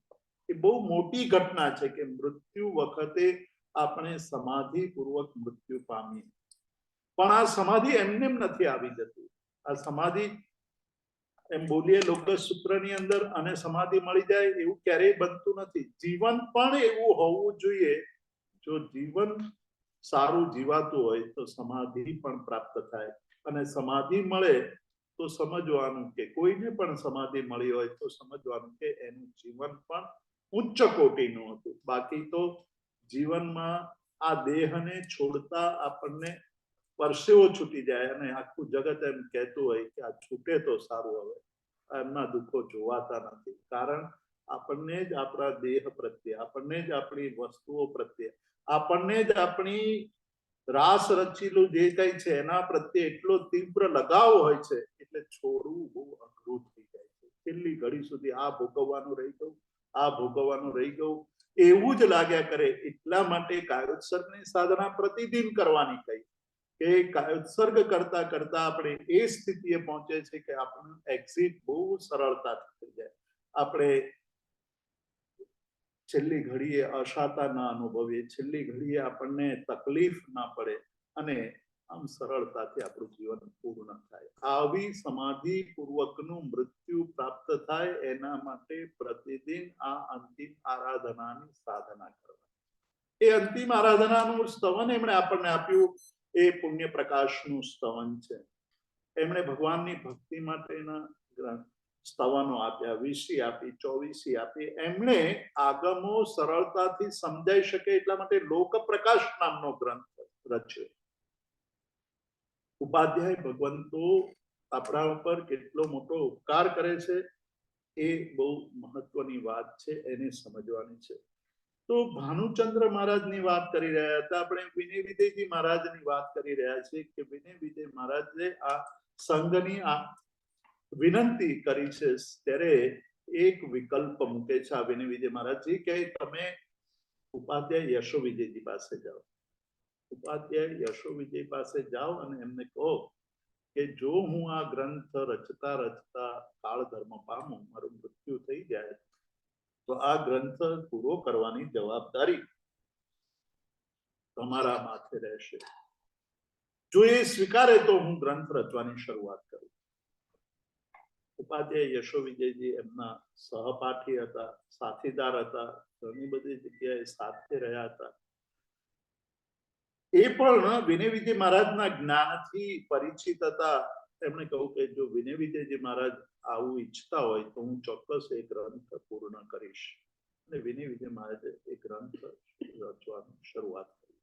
એ બહુ મોટી ઘટના છે કે મૃત્યુ વખતે આપણે સમાધિ પૂર્વક મૃત્યુ પામીએ. પણ આ સમાધિ એમને નથી આવી જતી. આ સમાધિ એમ બોલીએ લોકસૂત્રની અંદર અને સમાધિ મળી જાય એવું ક્યારેય બનતું નથી. જીવન પણ એવું હોવું જોઈએ. જો જીવન સારું જીવાતું હોય તો સમાધિ પણ પ્રાપ્ત થાય, અને સમાધિ મળે તો સમજવાનું કે કોઈને પણ સમાધિ મળી હોય તો સમજવાનું કે એનું જીવન પણ ઉચ્ચ કોટીનું હતું. બાકી તો જીવનમાં આ દેહને છોડતા આપણને પરસેવો છૂટી જાય અને આખું જગત એમ કહેતું હોય કે આ છૂટે તો સારું, હવે એમના દુઃખો જોવાતા નથી. કારણ આપણને જ આપણા દેહ પ્રત્યે, આપણને જ આપણી વસ્તુઓ પ્રત્યે, આપણને જ આપણી રાસ રચેલું જે કઈ છે એના પ્રત્યે એટલો તીવ્ર લગાવ હોય છે, એટલે છોડવું બહુ અઘરું થઈ જાય છે. છેલ્લી ઘડી સુધી આ ભોગવવાનું રહી ગયું, આ ભોગવવાનું રહી ગયું એવું જ લાગ્યા કરે. એટલા માટે કાયોત્સર્ગની સાધના પ્રતિદિન કરવાની કહી કે કાયોત્સર્ગ કરતા કરતા આપણે એ સ્થિતિએ પહોંચે છે કે આપણું એક્ઝિટ બહુ સરળતાથી થઈ જાય. આપણે છેલ્લી ઘડીએ અશાતા ના અનુભવીએ, છેલ્લી ઘડીએ આપણને તકલીફ ના પડે અને આમ સરળતાથી આપણું જીવન પૂર્ણ થાય. આવી સમાધિ પૂર્વકનું મૃત્યુ પ્રાપ્ત થાય એના માટે પ્રતિદિન આ અંતિમ આરાધનાની સાધના કરવાની. એ અંતિમ આરાધનાનું સ્તવન એમણે આપણને આપ્યું, એ પુણ્ય પ્રકાશનું સ્તવન છે. એમણે ભગવાનની ભક્તિ માટેના ગ્રંથ સ્તવનો આપ્યા, 20 આપી, 24 આપી. એમણે આગમો સરળતાથી સમજાઈ શકે એટલા માટે લોક પ્રકાશ નામનો ગ્રંથ રચ્યો. ઉપાધ્યાય ભગવંતો આપણા ઉપર કેટલો મોટો ઉપકાર કરે છે એ બહુ મહત્વની વાત છે, એને સમજવાની છે. તો ભાનુચંદ્ર મહારાજની વાત કરી રહ્યા હતા આપણે, વિનય વિજયજી મહારાજની વાત કરી રહ્યા છીએ કે વિનય વિજય મહારાજે આ સંઘની આ વિનંતી કરી છે ત્યારે એક વિકલ્પ મૂકે છે આ વિનય વિજય મહારાજજી કે તમે ઉપાધ્યાય યશો વિજયજી પાસે જાઓ, ઉપાધ્યાય યશો વિજય પાસે જાઓ અને એમને કહો કે જો હું આ ગ્રંથ રચતા રચતા કાળ ધર્મ પામું, મારું મૃત્યુ થઈ જાય, તો આ ગ્રંથ પૂરો કરવાની જવાબદારી તમારા માથે રહેશે. જો એ સ્વીકારે તો હું ગ્રંથ રચવાની શરૂઆત કરું. ઉપાધ્યાય યશો વિજયજી એમના સહપાઠી હતા, સાથીદાર હતા, ઘણી બધી જગ્યાએ સાથે રહ્યા હતા. એ પણ વિનય વિજય મહારાજના જ્ઞાનથી પરિચિત હતા. એમણે કહ્યું કે જો વિનય વિજયજી મહારાજ આવું ઈચ્છતા હોય તો હું ચોક્કસ એ ગ્રંથ પૂર્ણ કરીશ. અને વિનય વિજય મહારાજે એ ગ્રંથ રચવાની શરૂઆત કરી.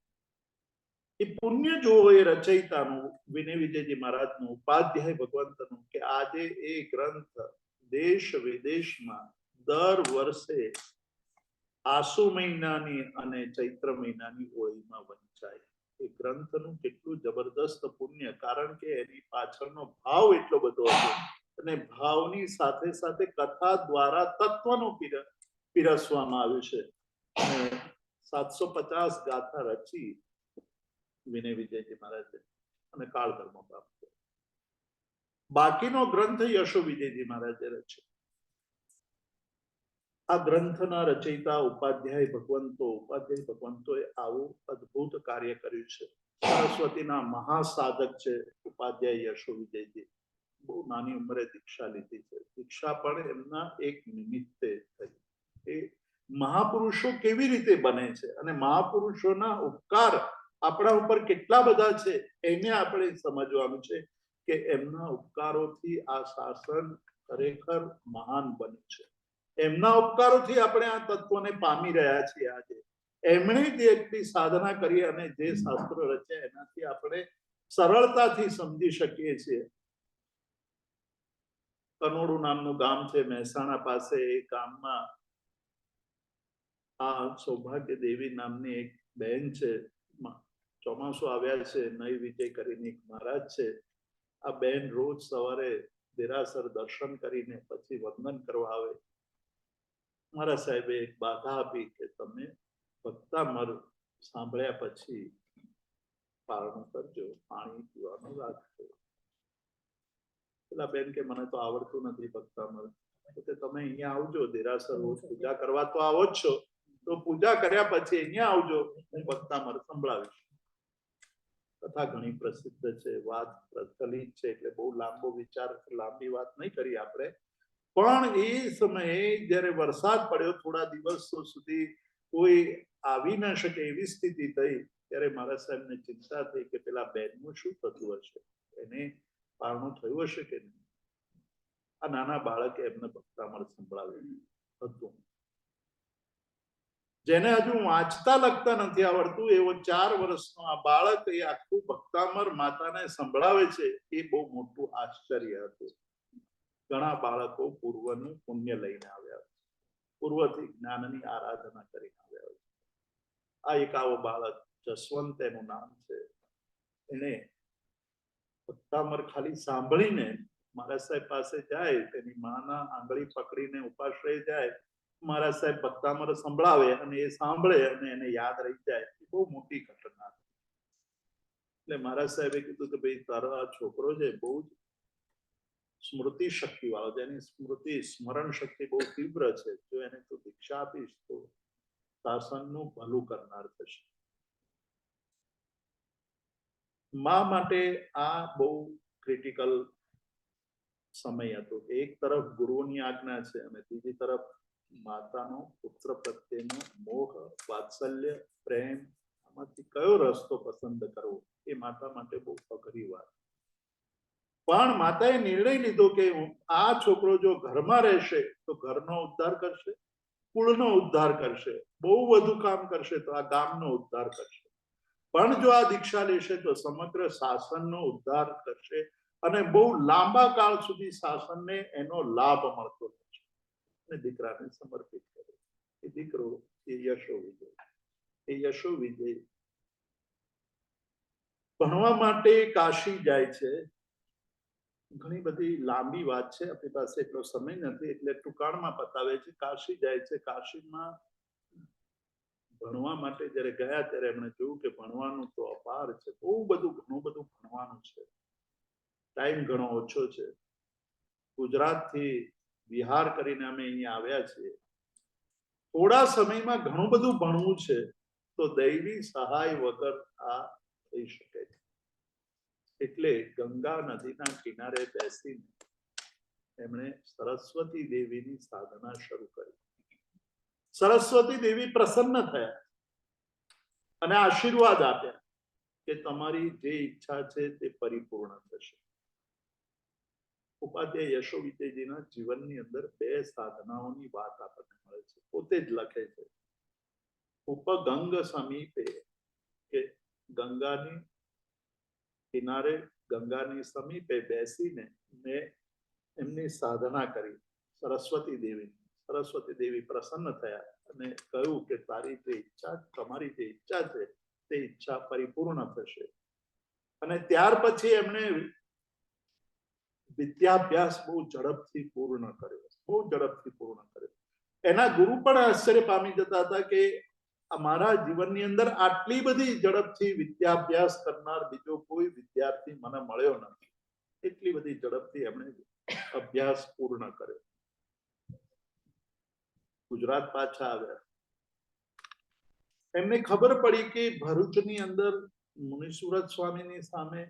એ પુણ્ય જો એ રચયિતાનું, વિનય વિજયજી મહારાજનું, ઉપાધ્યાય ભગવંતનું, કે આજે એ ગ્રંથ દેશ વિદેશમાં દર વર્ષે આસો મહિનાની અને ચૈત્ર મહિનાની હોળીમાં વંચાય. એ ગ્રંથનું કેટલું જબરદસ્ત પુણ્ય, કારણ કે એની પાછળનો ભાવ એટલો બધો હતો અને ભાવની સાથે સાથે કથા દ્વારા તત્વનું પીરસવામાં આવ્યું છે. 750 ગાથા રચી વિનય વિજયજી મહારાજે અને કાળ ધર્મ પ્રાપ્ત. બાકીનો ગ્રંથ યશો વિજયજી મહારાજે રચ્યો. આ ગ્રંથના રચયિતા ઉપાધ્યાય ભગવંતોએ આવું અદ્ભુત કાર્ય કર્યું છે. સરસ્વતીના મહાસાધક છે ઉપાધ્યાય યશો વિજયજી. બહુ નાની ઉંમરે દીક્ષા લીધી છે. દીક્ષા પણ એમના એક નિમિત્તે થઈ. એ મહાપુરુષો કેવી રીતે બને છે અને મહાપુરુષોના ઉપકાર આપણા ઉપર કેટલા બધા છે એને આપણે સમજવાનું છે કે એમના ઉપકારોથી આ શાસન ખરેખર મહાન બન્યું છે. એમના ઉપકારોથી આપણે આ તત્વને પામી રહ્યા છીએ. આજે એમણે જે એટલી સાધના કરી અને જે શાસ્ત્રો રચ્યા એનાથી આપણે સરળતાથી સમજી શકીએ છીએ. કનોડું નામનું ગામ છે મહેસાણા પાસે. એ ગામમાં આ સૌભાગ્ય દેવી નામની એક બહેન છે. ચોમાસું આવ્યા છે, નઈ વિજય કરીને એક મહારાજ છે. આ બહેન રોજ સવારે દેરાસર દર્શન કરીને પછી વંદન કરવા આવે. મારા સાહેબે એક બાધા આપી કે તમે ભક્તામર સાંભળ્યા પછી પારણું કરજો, પાણી પીવાનું રાખજો. પેલા બેન કે મને તો આવડતું નથી ભક્તામર. તો તમે અહીંયા આવજો, દેરાસર રોજ પૂજા કરવા તો આવો જ છો, તો પૂજા કર્યા પછી અહીંયા આવજો, હું ભક્તામર સંભળાવીશ. કથા ઘણી પ્રસિદ્ધ છે, વાત પ્રચલિત છે, એટલે બહુ લાંબો વિચાર, લાંબી વાત નહીં કરી આપણે. પણ એ સમયે જ્યારે વરસાદ પડ્યો, થોડા દિવસો સુધી કોઈ આવી ન શકે એવી સ્થિતિ થઈ, ત્યારે મારા સાહેબને ચિંતા થઈ કે પેલા બેનનું શું થતું હશે, એને પારણું થયું હશે કે નહીં. આ નાના બાળકે એમને ભક્તામર સંભળાવ્યું હતું. જેને હજુ વાંચતા લખતા નથી આવડતું એવો 4 વર્ષનો આ બાળક એ આખું ભક્તામર માતાને સંભળાવે છે, એ બહુ મોટું આશ્ચર્ય હતું. ઘણા બાળકો પૂર્વનું પુણ્ય લઈને આવ્યા છે, પૂર્વથી જ્ઞાનની આરાધના કરીને આવ્યા છે. આ એક આવો બાળક, જસવંત એનું નામ છે. એને ભક્તામર ખાલી સાંભળીને મારા સાહેબ પાસે જાય, તેની માના આંગળી પકડીને ઉપાશ્રય જાય, મારા સાહેબ ભક્તામર સંભળાવે અને એ સાંભળે અને એને યાદ રહી જાય. એ બહુ મોટી ઘટના. એટલે મારા સાહેબે કીધું કે ભાઈ તારો આ છોકરો છે બહુ જ સ્મૃતિ શક્તિ વાળો, જેની સ્મૃતિ સ્મરણ શક્તિ બહુ તીવ્ર છે. જો એને તું દીક્ષા આપીશ તો શાસનનું ભલું કરનાર થશે. મા માટે આ બહુ ક્રિટિકલ સમય હતો. એક તરફ ગુરુની આજ્ઞા છે અને બીજી તરફ માતાનો પુત્ર પ્રત્યેનો મોહ, વાત્સલ્ય, પ્રેમ, આમાંથી કયો રસ્તો પસંદ કરવો એ માતા માટે બહુ અઘરી વાત. પણ માતાએ નિર્ણય લીધો કે આ છોકરો જો ઘરમાં રહેશે તો ઘરનો ઉદ્ધાર કરશે, કુળનો ઉદ્ધાર કરશે, બહુ વધુ કામ કરશે તો આ ગામનો ઉદ્ધાર કરશે. પણ જો આ દીક્ષા લેશે તો સમગ્ર શાસનનો ઉદ્ધાર કરશે અને બહુ લાંબા કાળ સુધી શાસનને એનો લાભ મળતો રહેશે. અને દીકરાને સમર્પિત કર્યો. એ દીકરો એ યશો વિજય. એ યશો વિજય ભણવા માટે કાશી જાય છે. ઘણી બધી લાંબી વાત છે, આપણી પાસે એટલો સમય નથી એટલે ટૂંકાણમાં બતાવે છે. કાશી જાય છે. કાશીમાં ભણવા માટે જ્યારે ગયા ત્યારે એમણે જોયું કે ભણવાનું તો અપાર છે, બહુ બધું, ઘણું બધું ભણવાનું છે. ટાઈમ ઘણો ઓછો છે. ગુજરાતથી બિહાર કરીને અમે અહીંયા આવ્યા છીએ. થોડા સમયમાં ઘણું બધું ભણવું છે, તો દૈવી સહાય વગર આ થઈ શકે છે. એટલે ગંગા નદીના કિનારે બેસીને એમણે સરસ્વતી દેવીની સાધના શરૂ કરી. સરસ્વતી દેવી પ્રસન્ન થયા અને આશીર્વાદ આપ્યા કે તમારી જે ઈચ્છા છે તે પરિપૂર્ણ થશે. ઉપાધ્યાય યશો વિજયજીના જીવનની અંદર 2 સાધનાઓની વાત આપણને મળે છે. પોતે જ લખે છે, ઉપગંગ સમીપે, કે ગંગાની કિનારે, ગંગાની સમીપે બેસીને મેં એમની સાધના કરી સરસ્વતી દેવી. સરસ્વતી દેવી પ્રસન્ન થયા અને કહ્યું કે તારી જે ઈચ્છા, તમારી જે ઈચ્છા છે તે ઈચ્છા પરિપૂર્ણ થશે. અને ત્યાર પછી એમણે વિદ્યાભ્યાસ બહુ ઝડપથી પૂર્ણ કર્યો, બહુ ઝડપથી પૂર્ણ કર્યો. એના ગુરુ પણ આશ્ચર્ય પામી જતા હતા કે અમારા જીવનની અંદર આટલી બધી ઝડપથી વિદ્યાભ્યાસ કરનાર બીજો કોઈ વિદ્યાર્થી મને મળ્યો નથી. એટલી બધી ઝડપથી એમણે અભ્યાસ પૂર્ણ કર્યો. ગુજરાત પાછા આવ્યા. એમને ખબર પડી કે ભરૂચની અંદર મુનિસુરત સ્વામીની સામે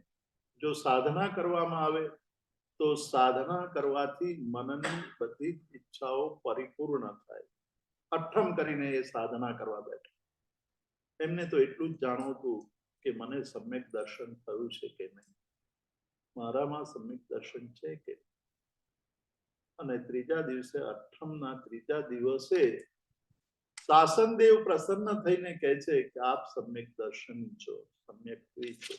જો સાધના કરવામાં આવે તો સાધના કરવાથી મનની બધી જ ઈચ્છાઓ પરિપૂર્ણ થાય. અઠમ કરીને એ સાધના કરવા બેઠા. એમને તો એટલું જ જાણવું હતું કે મને સમ્યક દર્શન થયું છે કે નહીં, મારામાં સમ્યક દર્શન છે કે. અને ત્રીજા દિવસે, અઠમના ત્રીજા દિવસે શાસનદેવ પ્રસન્ન થઈને કહે છે કે આપ સમ્યક દર્શન છો, સમ્યક છો.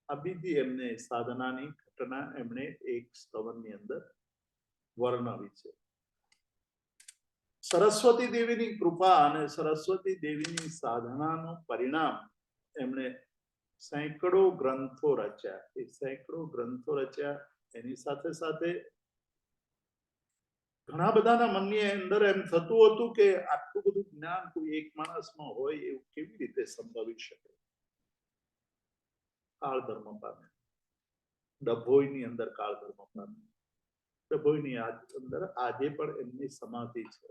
આ બીજી એમને સાધનાની ઘટના એમણે એક સ્તવનની અંદર વર્ણવી છે. સરસ્વતી દેવીની કૃપા અને સરસ્વતી દેવીની સાધનાનું પરિણામ એમણે સેંકડો ગ્રંથો રચ્યા. એ સેંકડો ગ્રંથો રચ્યા. એની સાથે સાથે ઘણા બધાના મનની અંદર એમ થતું હતું કે આટલું બધું જ્ઞાન કોઈ એક માણસમાં હોય એવું કેવી રીતે સંભવી શકે. કાળ ધર્મ પામે, ડભોઈની અંદર કાળ ધર્મ પામે. ડભોઈની અંદર આજે પણ એમની સમાધિ છે.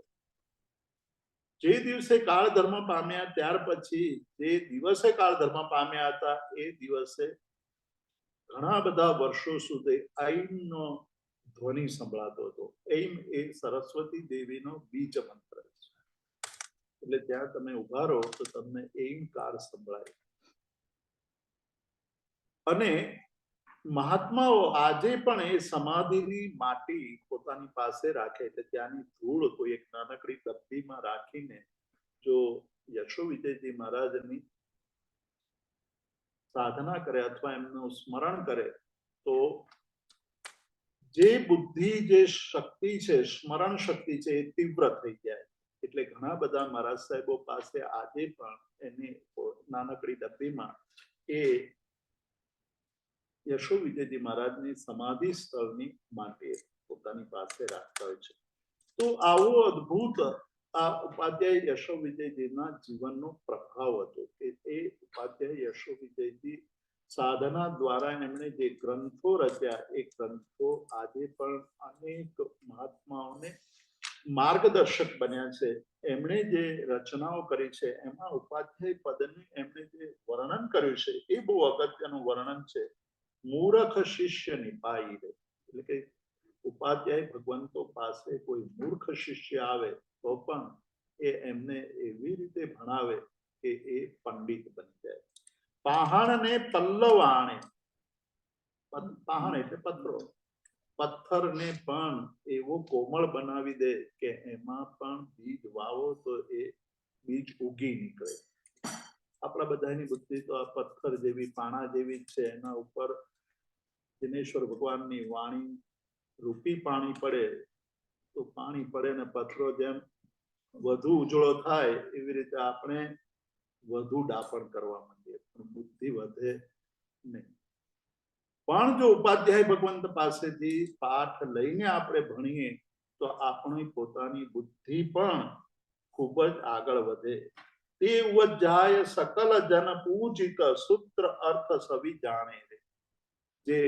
જે દિવસે કાળ ધર્મ પામ્યા ત્યાર પછી જે દિવસે કાળ ધર્મ પામ્યા હતા એ દિવસે ઘણા બધા વર્ષો સુધી આઈમનો ધ્વનિ સંભળાતો હતો. એમ એ સરસ્વતી દેવીનો બીજ મંત્ર છે. એટલે ત્યાં તમે ઉભા રહો તો તમને એમકાર સંભળાય. અને મહાત્માઓ આજે પણ એ સમાધિની માટી પોતાની પાસે રાખે. એટલે ત્યાંની ધૂળ કોઈ એક નાનકડી ડબ્બીમાં રાખીને જો યશો વિજયજી મહારાજની સાધના કરે અથવા એમનું સ્મરણ કરે તો જે બુદ્ધિ, જે શક્તિ છે, સ્મરણ શક્તિ છે, એ તીવ્ર થઈ જાય. એટલે ઘણા બધા મહારાજ સાહેબો પાસે આજે પણ એની નાનકડી ડબ્બીમાં એ યશો વિજયજી મહારાજની સમાધિ સ્થળની માટી પોતાની પાસે રાખતા હોય છે. તો આવો અદ્ભુત આ ઉપાધ્યાય યશો વિજયજીના જીવનનો પ્રભાવ હતો કે એ ઉપાધ્યાય યશો વિજયજી સાધના દ્વારા એમણે જે ગ્રંથો રચ્યા એ ગ્રંથો આજે પણ અનેક મહાત્માઓને માર્ગદર્શક બન્યા છે. એમણે જે રચનાઓ કરી છે એમાં ઉપાધ્યાય પદનું એમણે જે વર્ણન કર્યું છે એ બહુ અગત્યનું વર્ણન છે. મૂર્ખ શિષ્ય નિપાઈ રે. એટલે કે ઉપાધ્યાય ભગવંતો પાસે કોઈ મૂર્ખ શિષ્ય આવે તો પણ એ એમને એવી રીતે ભણાવે કે એ પંડિત બની જાય. પહાણને પલ્લવાણે, પહાણ એટલે પથ્થરો, પથ્થરને પણ એવો કોમળ બનાવી દે કે એમાં પણ બીજ વાવો તો એ બીજ ઉગી નીકળે. આપણા બધાની બુદ્ધિ તો આ પથ્થર જેવી, પાણા જેવી જ છે. એના ઉપર દિનેશ્વર ભગવાનની વાણી રૂપી પાણી પડે તો પાણી પડે ને પથ્થરો જેમ વધુ ઉજળો થાય એવી રીતે આપણે વધુ ડાપણ કરવા માંડીએ પણ બુદ્ધિ વધે નહીં. પણ જો ઉપાધ્યાય ભગવંત પાસેથી પાઠ લઈને આપણે ભણીએ તો આપણી પોતાની બુદ્ધિ પણ ખૂબ જ આગળ વધે. તે ઉજ્જાય સકલ જન પૂજિત સૂત્ર અર્થ સવી જાણે. જે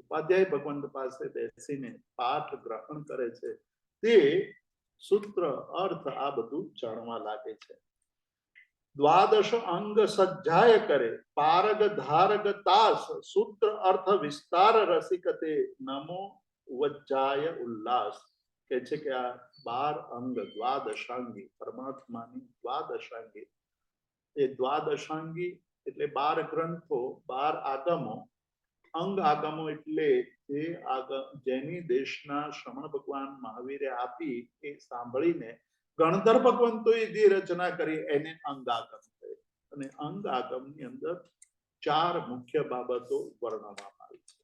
ઉપાધ્યાય ભગવંત પાસે બેસીને પાઠ ગ્રહણ કરે છે તે સૂત્ર અર્થ આ બધું જાણવા લાગે છે. દ્વાદશ અંગ સજ્જાય કરે પારગ ધારગ તાસ સૂત્ર અર્થ વિસ્તાર રસિકતે નમો વજ્જાય ઉલ્લાસ. કે છે કે આ 12 અંગ દ્વાદશાંગી પરમાત્માની દ્વાદશાંગી, એ દ્વાદશાંગી એટલે 12 ગ્રંથો, 12 આગમો. અંગ આગમો એટલે જે જેની દેશના શ્રમણ ભગવાન મહાવીરે આપી એ સાંભળીને ગણધર ભગવંતોએ જે રચના કરી એને અંગ આગમ કહે. અને અંગ આગમની અંદર 4 મુખ્ય બાબતો વર્ણવવામાં આવી છે.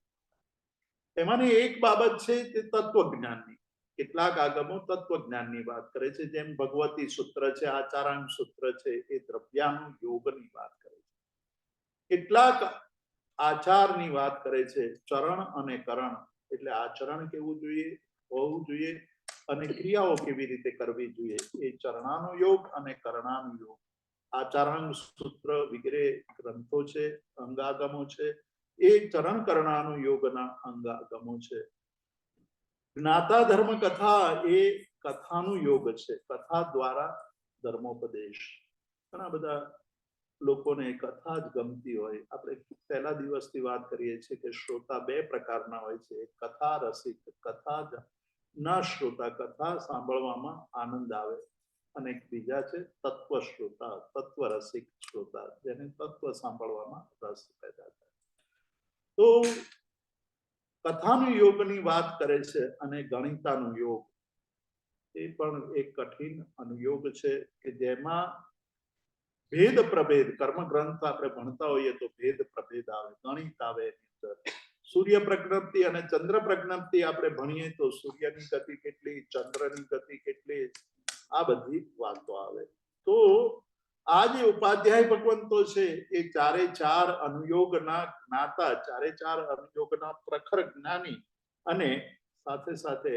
એમાંની એક બાબત છે તે તત્વજ્ઞાનની. કેટલાક આગમો તત્વજ્ઞાનની વાત કરે છે, જેમ ભગવતી સૂત્ર છે, આચારાંગ સૂત્ર છે, એ દ્રવ્યાનું યોગની વાત કરે છે. કેટલાક આચારની વાત કરે છે, ચરણ અને કરણ. એટલે આચરણ કેવું જોઈએ, હોવું જોઈએ અને ક્રિયાઓ કેવી રીતે કરવી જોઈએ, એ ચરણાનો યોગ અને કરણાનો યોગ. આચારાંગ સૂત્ર વગેરે ગ્રંથો છે, અંગાગમો છે, એ ચરણ કરણાનો યોગના અંગાગમો છે. જ્ઞાતા ધર્મ કથા એ કથાનું યોગ છે. કથા દ્વારા ધર્મોપદેશ. ઘણા બધા લોકોને કથા જ ગમતી હોય. આપણે પહેલા દિવસથી વાત કરીએ છીએ કે શ્રોતા બે પ્રકારના હોય છે, કથા રસિક, કથા ના શ્રોતા, કથા સાંભળવામાં આનંદ આવે, અને એક બીજા છે તત્વ શ્રોતા, તત્વ રસિક શ્રોતા, જેને તત્વ સાંભળવામાં રસ પેદા થાય. તો કથાનું યોગની વાત કરે છે, અને ગણિતાનું યોગ એ પણ એક કઠિન અનુયોગ છે કે જેમાં ભેદ પ્રભેદ, કર્મ ગ્રંથ આપણે ભણતા હોઈએ તો ભેદ પ્રભેદ આવે, ગણિત આવે. સૂર્ય પ્રજ્ઞપ્તિ અને ચંદ્ર પ્રજ્ઞપ્તિ આપણે ભણીએ તો સૂર્યની ગતિ કેટલી, ચંદ્રની ગતિ કેટલી, આ બધી વાતો આવે. તો આ જે ઉપાધ્યાય ભગવંતો છે એ ચારે ચાર અનુયોગના જ્ઞાતા, ચારે ચાર અનુયોગના પ્રખર જ્ઞાની, અને સાથે સાથે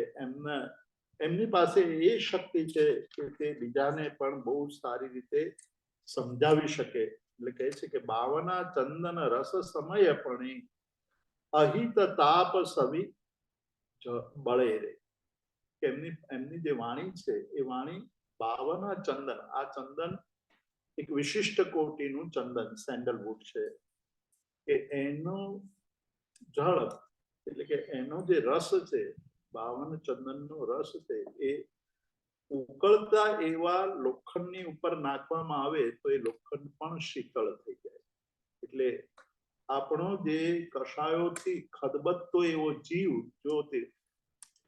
એમની પાસે એ શક્તિ છે કે તે બીજાને પણ બહુ સારી રીતે સમજાવી શકે. એટલે કહે છે કે બાવના ચંદન રસ સમય પણ અહિત તાપ સવી બળે રે. એમની જે વાણી છે એ વાણી બાવના ચંદન, આ ચંદન એક વિશિષ્ટ કોટીનું ચંદન સેન્ડલવુડ છે, કે એનું જળ એટલે કે એનો જે રસ છે, બાવન ચંદનનો રસ છે, એ ઉકળતા એવા લોખંડની ઉપર નાખવામાં આવે તો એ લોખંડ પણ શીતળ થઈ જાય. એટલે આપણો જે કષાયોથી ખદબદતો એવો જીવ જો તે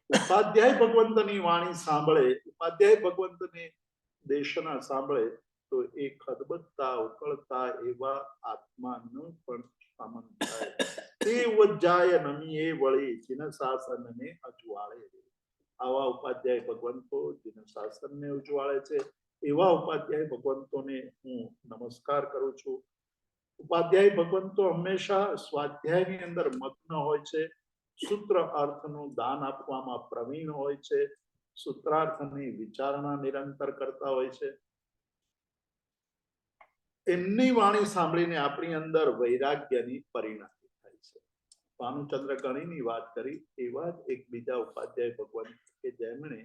ઉપાધ્યાય ભગવંતની વાણી સાંભળે, ઉપાધ્યાય ભગવંતની દેશના સાંભળે તો એ ખદબદતા ઉકળતા એવા આત્માનું પણ શમન થાય. તે ઉજ્જાય નમીએ વળી જીન શાસનને અજવાળે. આવા ઉપાધ્યાય ભગવંતો જીન શાસનને ઉજવાળે છે, એવા ઉપાધ્યાય ભગવંતોને હું નમસ્કાર કરું છું. ઉપાધ્યાય ભગવંતો હંમેશા સ્વાધ્યાયની અંદર મગ્ન હોય છે, સૂત્ર અર્થનું દાન આપવામાં પ્રવીણ હોય છે, સૂત્રાર્થની વિચારણા નિરંતર કરતા હોય છે. એમની વાણી સાંભળીને આપણી અંદર વૈરાગ્યની પરિણતિ થાય છે. ભાનુચંદ્ર ગણીની વાત કરી એવા જ એક બીજા ઉપાધ્યાય ભગવંત કે જેમણે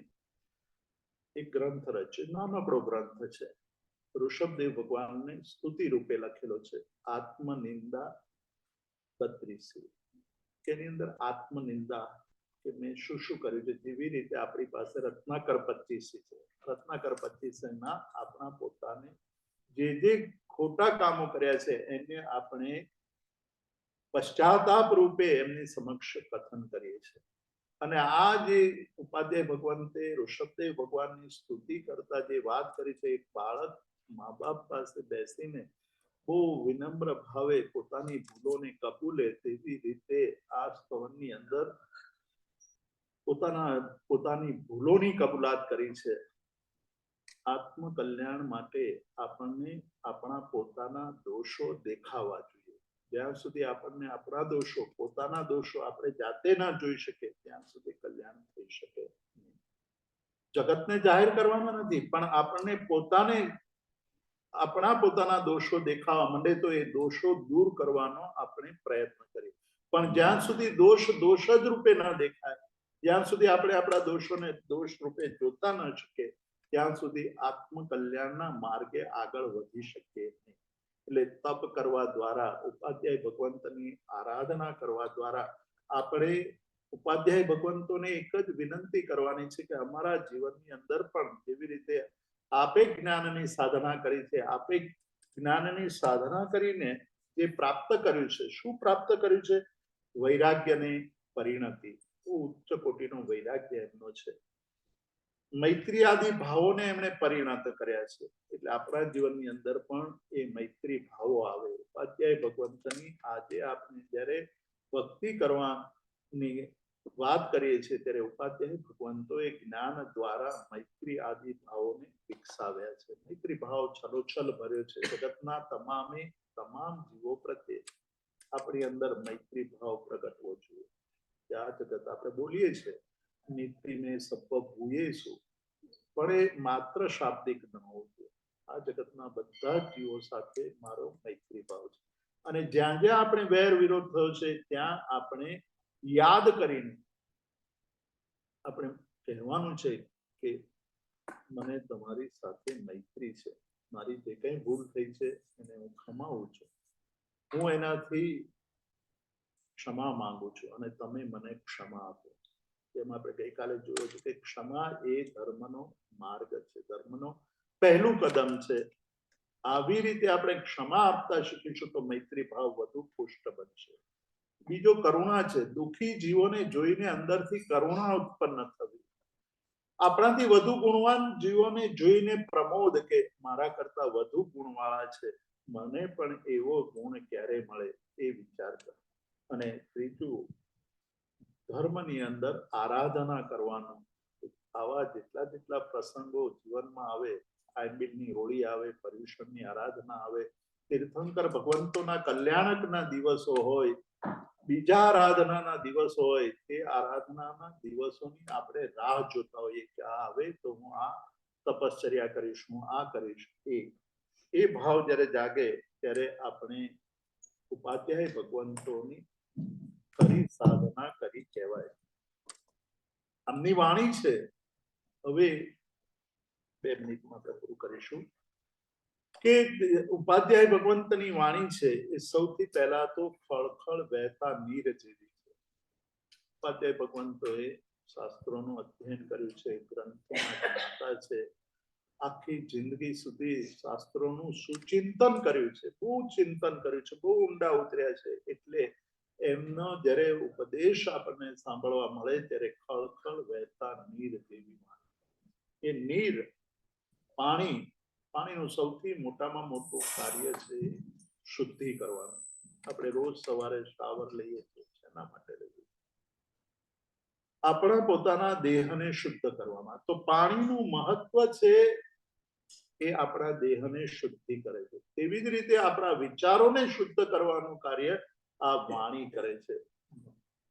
એક ગ્રંથ રચ્યો, નાનકડો ગ્રંથ છે, ઋષભદેવ ભગવાનને સ્તુતિ રૂપે લખેલો છે, આત્મનિંદા 32. એની અંદર આત્મનિંદા કે મેં શું શું કર્યું છે. જેવી રીતે આપણી પાસે રત્નાકર 25 છે, રત્નાકર 25 ના આપણા પોતાને જે ખોટા કામો કર્યા છે એને આપણે પશ્ચાતાપ રૂપે એમની સમક્ષ કથન કરીએ છીએ. અને આ જે ઉપાધ્યાય ભગવંતે ઋષભદેવ ભગવાનની સ્તુતિ કરતા જે વાત કરી છે, એક બાળક મા બાપ પાસે બેસીને બહુ વિનમ્ર ભાવે પોતાની ભૂલોને કબૂલે તેવી રીતે આ સ્તવનની અંદર પોતાની ભૂલોની કબૂલાત કરી છે. આત્મકલ્યાણ માટે આપણને આપણા પોતાના દોષો દેખાવા જોઈએ. જ્યાં સુધી આપણને આપણા દોષો, પોતાના દોષો આપણે જાતે ના જોઈ શકે ત્યાં સુધી કલ્યાણ થઈ શકે નહીં. જગતને જાહેર કરવાના નથી, પણ આપણને પોતાને આપણા પોતાના દોષો દેખાવા માંડે તો એ દોષો દૂર કરવાનો આપણે પ્રયત્ન કરીએ. પણ જ્યાં સુધી દોષ જ રૂપે ન દેખાય, જ્યાં સુધી આપણે આપણા દોષોને દોષ રૂપે જોતા ન શકીએ, ત્યાં સુધી આત્મકલ્યાણના માર્ગે આગળ વધી શકીએ નહીં. એટલે તપ કરવા દ્વારા, ઉપાધ્યાય ભગવંતની આરાધના કરવા દ્વારા આપણે ઉપાધ્યાય ભગવંતોને એક જ વિનંતી કરવાની છે કે અમારા જીવનની અંદર પણ જેવી રીતે આપે જ્ઞાનની સાધના કરી છે, આપે જ્ઞાનની સાધના કરીને જે પ્રાપ્ત કર્યું છે, શું પ્રાપ્ત કર્યું છે? વૈરાગ્યની પરિણતિ. ઉચ્ચ કોટીનો વૈરાગ્ય એમનો છે. મૈત્રી આદિ ભાવોને એમણે પરિણત કર્યા છે. એટલે આપણા જીવનની અંદર પણ એ મૈત્રી ભાવો આવે. ઉપાધ્યાય ભગવંતની આજે આપણે જ્યારે ભક્તિ કરવાની વાત કરીએ છીએ ત્યારે ઉપાધ્યાય ભગવંતોએ જ્ઞાન દ્વારા મૈત્રી આદિ ભાવોને વિકસાવ્યા છે. મૈત્રી ભાવ છલોછલ ભર્યો છે. જગતના તમામ જીવો પ્રત્યે આપણી અંદર મૈત્રી ભાવ પ્રગટવો જોઈએ. આ જગત આપણે બોલીએ છીએ નીતિને સબ્બ ભૂયેશું, પણ એ માત્ર શાબ્દિક ન હોવું જોઈએ. આ જગતના બધા જીવો સાથે મારો મૈત્રી ભાવ છે. અને જ્યાં જ્યાં આપણે વેર વિરોધ થયો છે ત્યાં આપણે યાદ કરીને આપણે કહેવાનું છે કે મને તમારી સાથે મૈત્રી છે, મારી જે કંઈ ભૂલ થઈ છે એને હું ગુમાવું છું, હું એનાથી ક્ષમા માંગુ છું અને તમે મને ક્ષમા આપો. જેમ આપણે ગઈકાલે જોયું છે કે ક્ષમા એ ધર્મનો માર્ગ છે, ધર્મનો પહેલું કદમ છે. આવી રીતે આપણે ક્ષમા આપતા શીખીશું તો મૈત્રી ભાવ વધુ પુષ્ટ બનશે. બીજો કરુણા છે. દુઃખી જીવોને જોઈને અંદરથી કરુણા ઉત્પન્ન થવી. આપણાથી વધુ ગુણવાન જીવોને જોઈને પ્રમોદ કે મારા કરતા વધુ ગુણવાળા છે, મને પણ એવો ગુણ ક્યારે મળે એ વિચાર કરો. અને ત્રીજું, ધર્મની અંદર આરાધના કરવાનું. આવા જેટલા પ્રસંગો જીવનમાં આવે, આંબીલની હોળી આવે, પર્યુષણની આરાધના આવે, તીર્થંકર ભગવંતોના કલ્યાણકના દિવસો હોય, બીજા આરાધનાના દિવસો હોય, તે આરાધનાના દિવસોની આપણે રાહ જોતા હોઈએ કે આ આવે તો હું આ તપશ્ચર્યા કરીશ, હું આ કરીશ. એ ભાવ જ્યારે જાગે ત્યારે આપણે ઉપાધ્યાય ભગવંતોની કરી સાધના કરી કહેવાય. આમની વાણી છે. હવે 2 મિનિટમાં આપણે પૂરું કરીશું કે ઉપાધ્યાય ભગવંતની વાણી છે એ સૌથી પહેલા તો ખળખળ વહેતા નીર જેવી છે. ઉપાધ્યાય ભગવંતોએ શાસ્ત્રોનું અધ્યયન કર્યું છે, ગ્રંથોના જ્ઞાતા છે, આખી જિંદગી સુધી શાસ્ત્રોનું સુચિંતન કર્યું છે, બહુ ચિંતન કર્યું છે, બહુ ઊંડા ઉતર્યા છે. એટલે એમનો જ્યારે ઉપદેશ આપણને સાંભળવા મળે ત્યારે ખળખળ વહેતા નીર જેવી વાણી. એ નીર પાણીનું સૌથી મોટામાં મોટું કાર્ય છે શુદ્ધિ કરવાનું. આપણે રોજ સવારે શાવર લઈએ છીએ, શેના માટે લઈએ? આપણા પોતાના દેહને શુદ્ધ કરવામાં. તો પાણીનું મહત્વ છે એ આપણા દેહને શુદ્ધિ કરે છે. તેવી જ રીતે આપણા વિચારોને શુદ્ધ કરવાનું કાર્ય આ વાણી કરે છે.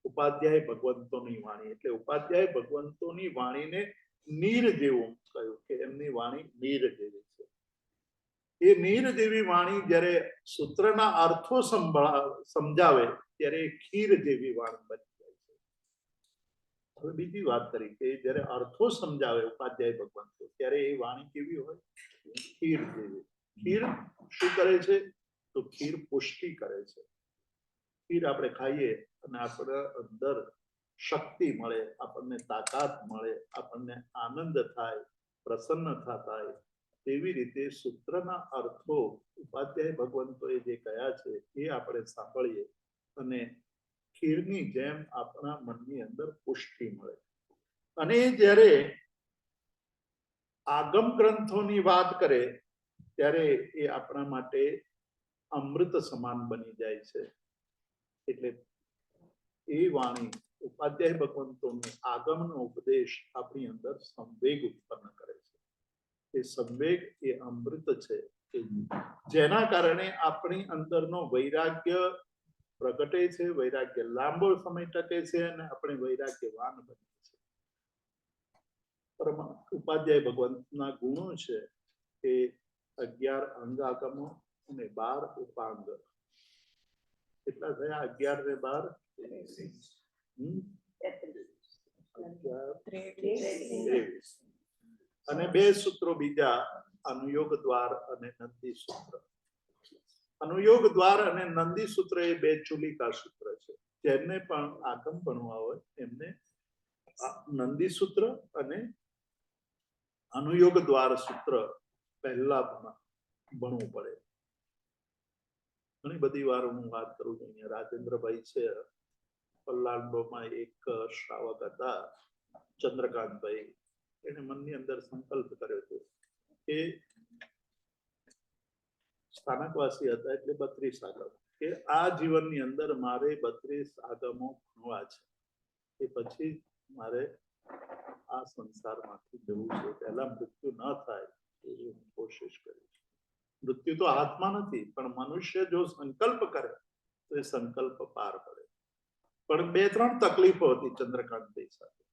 ઉપાધ્યાય ભગવંતોની વાણી એટલે ઉપાધ્યાય ભગવંતોની વાણીને નીર જેવું કહ્યું કે એમની વાણી નીર જેવી છે. એ નીર જેવી વાણી જ્યારે સૂત્રના અર્થો સમજાવે ત્યારે ખીર જેવી વાણી બની જાય છે. હવે બીજી વાત કરી કે જ્યારે અર્થો સમજાવે ઉપાધ્યાય ભગવંતો ત્યારે એ વાણી કેવી હોય? ખીર જેવી. ખીર શું કરે છે? તો ખીર પુષ્ટિ કરે છે. ખીર આપણે ખાઈએ અને આપણા અંદર શક્તિ મળે, આપણને તાકાત મળે, આપણને આનંદ થાય, પ્રસન્નતા થાય. તેવી રીતે સૂત્રના અર્થો ઉપાધ્યાય ભગવંતોએ જે કયા છે એ આપણે સાંભળીએ અને ખીરની જેમ આપણા મનની અંદર પુષ્ટિ મળે. અને જ્યારે આગમ ગ્રંથોની વાત કરે ત્યારે એ આપણા માટે અમૃત સમાન બની જાય છે. એટલે એ વાણી ઉપાધ્યાય ભગવંતોની આગમનો ઉપદેશ આપણી અંદર સંવેગ ઉત્પન્ન કરે છે. એ સંવેગ એ અમૃત છે જેના કારણે આપણી અંદરનો વૈરાગ્ય પ્રગટે છે, વૈરાગ્ય લાંબો સમય ટકે છે અને આપણે વૈરાગ્યવાન બનીએ છીએ. ઉપાધ્યાય ભગવંતના ગુણો છે એ 11 અંગ આગમો અને 12 ઉપાંગ. કેટલા થયા? 11 ને 12 અને 2 સૂત્રો બીજા અનુયોગ દ્વાર અને નંદી સૂત્ર. અનુયોગ દ્વાર અને નંદી સૂત્ર એ 2 ચુલિકા સૂત્ર છે. જેમને પણ આગમ ભણવા હોય એમને નંદી સૂત્ર અને અનુયોગ દ્વાર સૂત્ર પહેલા ભણવું પડે. ઘણી બધી વાર હું વાત કરું છું. અહીંયા રાજેન્દ્રભાઈ છે, પલ્લાન્ડોમાં એક શ્રાવક હતા ચંદ્રકાંતભાઈ. એને મનની અંદર સંકલ્પ કર્યો હતો કે સ્થાનકવાસી હતા એટલે 32 આગમ કે આ જીવનની અંદર મારે 32 આગમો ભણવા છે. એ પછી મારે આ સંસારમાંથી જવું છે. પહેલા મૃત્યુ ન થાય એવી હું કોશિશ કરીશ. મૃત્યુ તો હાથમાં નથી, પણ મનુષ્ય જો સંકલ્પ કરે તો એ સંકલ્પ પાર પડે. પણ 2-3 તકલીફો હતી ચંદ્રકાંતભાઈ સાથે.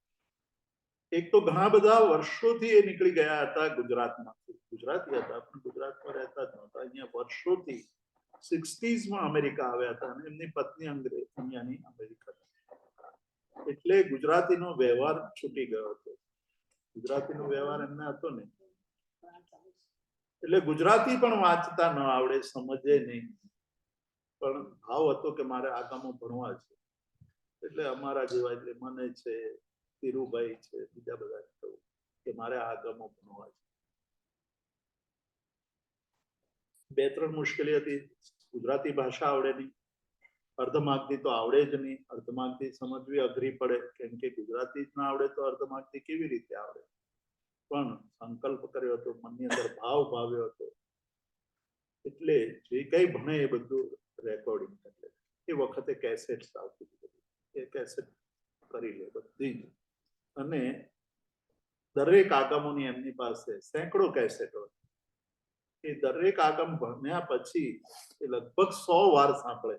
એક તો ઘણા બધા વર્ષોથી એ નીકળી ગયા હતા ગુજરાતમાંથી. ગુજરાતી હતા પણ ગુજરાતમાં રહેતા જ નહોતા. અહીંયા વર્ષોથી 60s અમેરિકા આવ્યા હતા અને એમની પત્ની અહીંયાની અમેરિકા. એટલે ગુજરાતીનો વ્યવહાર છૂટી ગયો હતો. ગુજરાતીનો વ્યવહાર એમને હતો ને એટલે ગુજરાતી પણ વાંચતા ન આવડે, સમજે નહીં, પણ ભાવ હતો કે મારે આગામાં ભણવા છે. એટલે અમારા જેવા, એટલે મને છે, ધીરુભાઈ છે, બીજા બધા કહ્યું કે મારે આગામાં ભણવા છે. 2-3 મુશ્કેલી હતી. ગુજરાતી ભાષા આવડે નહીં, અર્ધમાગધી તો આવડે જ નહીં. અર્ધમાગધી સમજવી અઘરી પડે, કેમ કે ગુજરાતી જ ના આવડે તો અર્ધમાગધી કેવી રીતે આવડે. પણ સંકલ્પ કર્યો હતો, મનની અંદર ભાવ ભાવ્યો હતો, એટલે જે કઈ ભણે એ બધું રેકોર્ડિંગ કરી લે. એ વખતે કેસેટ્સ આવતી હતી, એ કેસેટ કરી લે બધી જ. અને દરેક આગમોની એમની પાસે સેંકડો કેસેટો. એ દરેક આગમ ભણ્યા પછી એ લગભગ 100 વાર સાંભળે.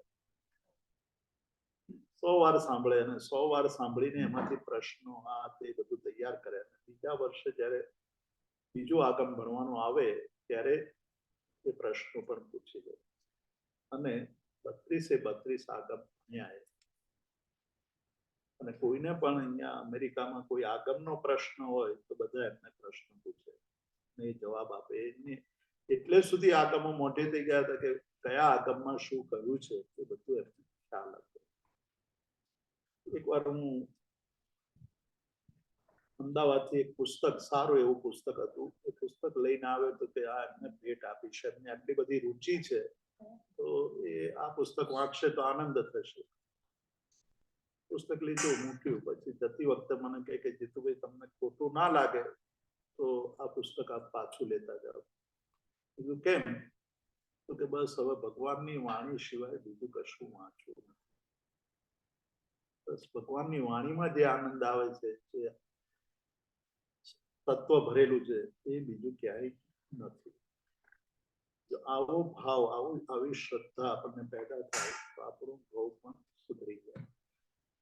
100 વાર સાંભળે અને 100 વાર સાંભળીને એમાંથી પ્રશ્નો આ તે બધું તૈયાર કરે. બીજા વર્ષે જ્યારે બીજું આગમ ભણવાનું આવે ત્યારે એ પ્રશ્નો પણ પૂછી લે. અને 32 આગમ ભણ્યા. અને કોઈને પણ અહીંયા અમેરિકામાં કોઈ આગમનો પ્રશ્ન હોય તો બધા એમને પ્રશ્ન પૂછે ને એ જવાબ આપે. એટલે સુધી આગમો મોઢે થઈ ગયા હતા કે કયા આગમમાં શું કહ્યું છે એ બધું એમને ખ્યાલ હતો. એકવાર હું અમદાવાદથી એક પુસ્તક, સારું એવું પુસ્તક હતું, એ પુસ્તક લઈને આવ્યો તો કે આ એમને ભેટ આપી છે, એમને આટલી બધી રુચિ છે તો એ આ પુસ્તક વાંચશે તો આનંદ થશે. પુસ્તક લીધું, મૂક્યું. પછી જતી વખતે મને કહે કે જીતુભાઈ તમને ખોટું ના લાગે તો આ પુસ્તક આપ પાછું લેતા જાઓ. કીધું કેમ? તો કે બસ હવે ભગવાનની વાણી સિવાય બીજું કશું વાંચવું નથી. બસ ભગવાનની વાણીમાં જે આનંદ આવે છે, જે તત્વ ભરેલું છે, એ બીજું ક્યાંય નથી. આવો ભાવ, આવી શ્રદ્ધા આપણને પેદા થાય તો આપણું ભાવ પણ સુધરી જાય.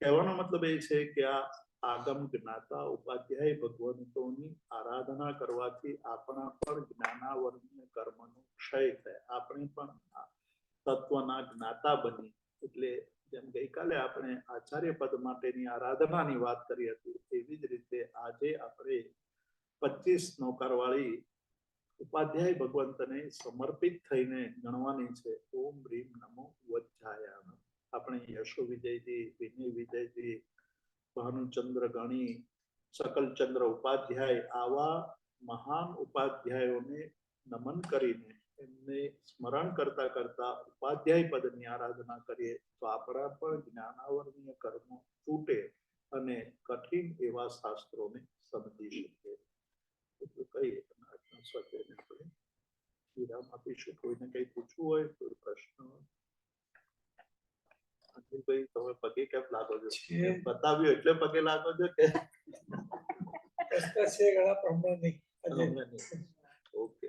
કહેવાનો મતલબ એ છે કે આ આગમ જ્ઞાતા ઉપાધ્યાય ભગવંતોની આરાધના કરવાથી આપણા પણ જ્ઞાનાવર્ણ્ય કર્મનો ક્ષય થાય. આપણે પણ તત્વના જ્ઞાતા બની. એટલે જેમ ગઈકાલે આપણે આચાર્ય પદ માટેની આરાધનાની વાત કરી હતી, એવી જ રીતે આજે આપણે 25 નોકરવાળી ઉપાધ્યાય ભગવંતને સમર્પિત થઈને ગણવાની છે. ઓમ રીમ નમો વજ્જાયાન. આપણે યશો વિજયજી, વિનય વિજયજી, ભાનુચંદ્ર ગણી, શકલચંદ્ર ઉપાધ્યાય, આવા મહાન ઉપાધ્યાયોને નમન કરીને એમને સ્મરણ કરતા કરતા ઉપાધ્યાય પદની આરાધના કરીએ તો આપણા પણ જ્ઞાનાવર્ણીય કર્મો તૂટે અને કઠિન એવા શાસ્ત્રોને સમજી શકીએ. એટલું કહીએ આજના સ્વાધ્યાયને આપણે વિરામ આપીશું. કોઈને કંઈ પૂછવું હોય, કોઈ પ્રશ્ન? અનિલભાઈ તમે પગે કેમ લાગો છો? બતાવ્યું એટલે પગે લાગો છો કે પ્રશ્ન છે ઘણા પ્રમાણે ઓકે.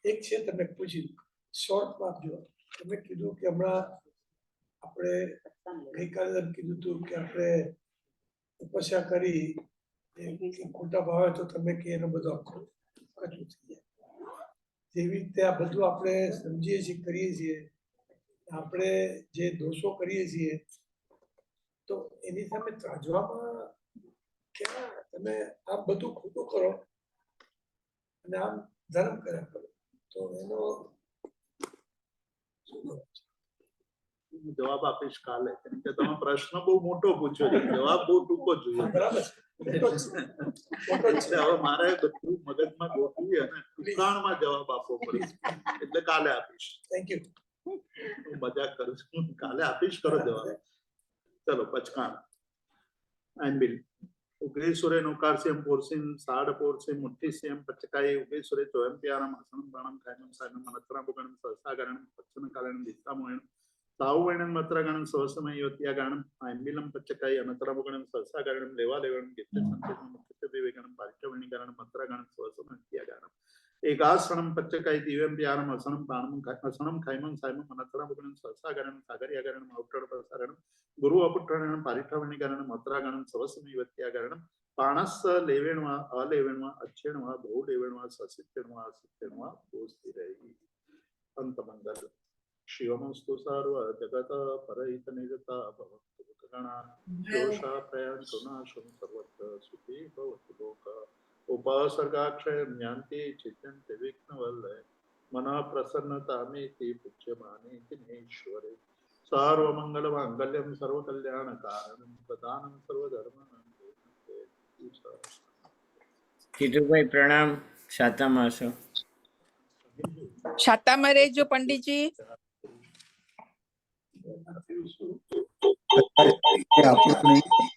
એક છે તમે પૂછ્યું શોર્ટમાં આપજો. તમે કીધું કે હમણાં આપણે ગઈકાલે કીધું હતું કે આપણે તપસ્યા કરી ખોટા ભાવે તો તમે કે એનો બધો આખો કચું થઈ જાય. જેવી રીતે આ બધું આપણે સમજીએ છીએ, કરીએ છીએ, આપણે જે દોષો કરીએ છીએ તો એની સામે ત્રાજવામાં કેવા તમે આ બધું ખોટું કરો અને આમ ધર્મ કર્યા કરો તો એનો જવાબ આપીશ કાલે, કેમ કે તમે પ્રશ્ન બહુ મોટો પૂછ્યો છે, જવાબ બહુ ટૂંકો જોઈએ. બરાબર એટલે હવે મારે બધું મગજમાં ગોઠવી અને ટૂંકાણમાં જવાબ આપવો પડે, એટલે કાલે આપીશ. Thank you. હું મજાક કરું છું, કાલે આપીશ. કરો જવાબ. ચલો પચકાણ આંબિલ ઉગ્રેશ્વરે નોકારસ્યમ પોરસિમ સાડ પોરસિમ મુઠ્ઠિસ્યમ પચકાય ઉગ્રેશ્વરે ચોયમ પ્યારમ હસનમ બાણમ ખાયમ સાયમ મનત્રાબુગણમ સહસાગણમ પચ્છન કાલણમ દિસ્તામોયણમ સાઉવણમ મત્રાગણમ સવસમય યોત્યાગણમ આંબિલમ પચકાય અનત્રાબુગણમ સહસાગણમ લેવા લેવણમ ગિત્તે સંકેતમ મુખ્યતે વિવેગણમ પારિષ્ઠવણિગણમ મત્રાગણમ સવસમય યોત્યાગણમ એકાસણમ પચકાય દિવ્યમ પ્યારમ હસનમ બાણમ હસનમ ખાયમ સાયમ મનત્રાબુગણમ સહસાગણમ સાગર્યાગણમ ઔટ્ટડ પ્રસારણમ ગુરુ અપુત્રાણમ પારિષ્ઠવણિગણમ મત્રાગણમ સવસમય યોત્યાગણમ પાણસ લેવેણવા અલેવેણવા અચ્છેણવા બહુ લેવેણવા સસિત્તેણવા અસિત્તેણવા બોસ્તી રહી. અંતમંગલ. શિવમસ્તુ સર્વ જગત પરહિત નિરતા ભવન્તુ ગણા દોષા પ્રયાન્તુ નાશમ સર્વત્ર સુખી ભવતુ લોક उपसर्गाक्षयं ज्ञान्ति चिन्तन्ते विघ्नवल्लभे मनः प्रसन्नतामेति पूज्यमानेति नेश्वरे सर्वमङ्गलमाङ्गल्यं सर्वकल्याणकारणं प्रदानं सर्वधर्माणां કીધુભાઈ પ્રણામ. શાતામાં હશો? શાતામાં રહેજો પંડિતજી. આપણે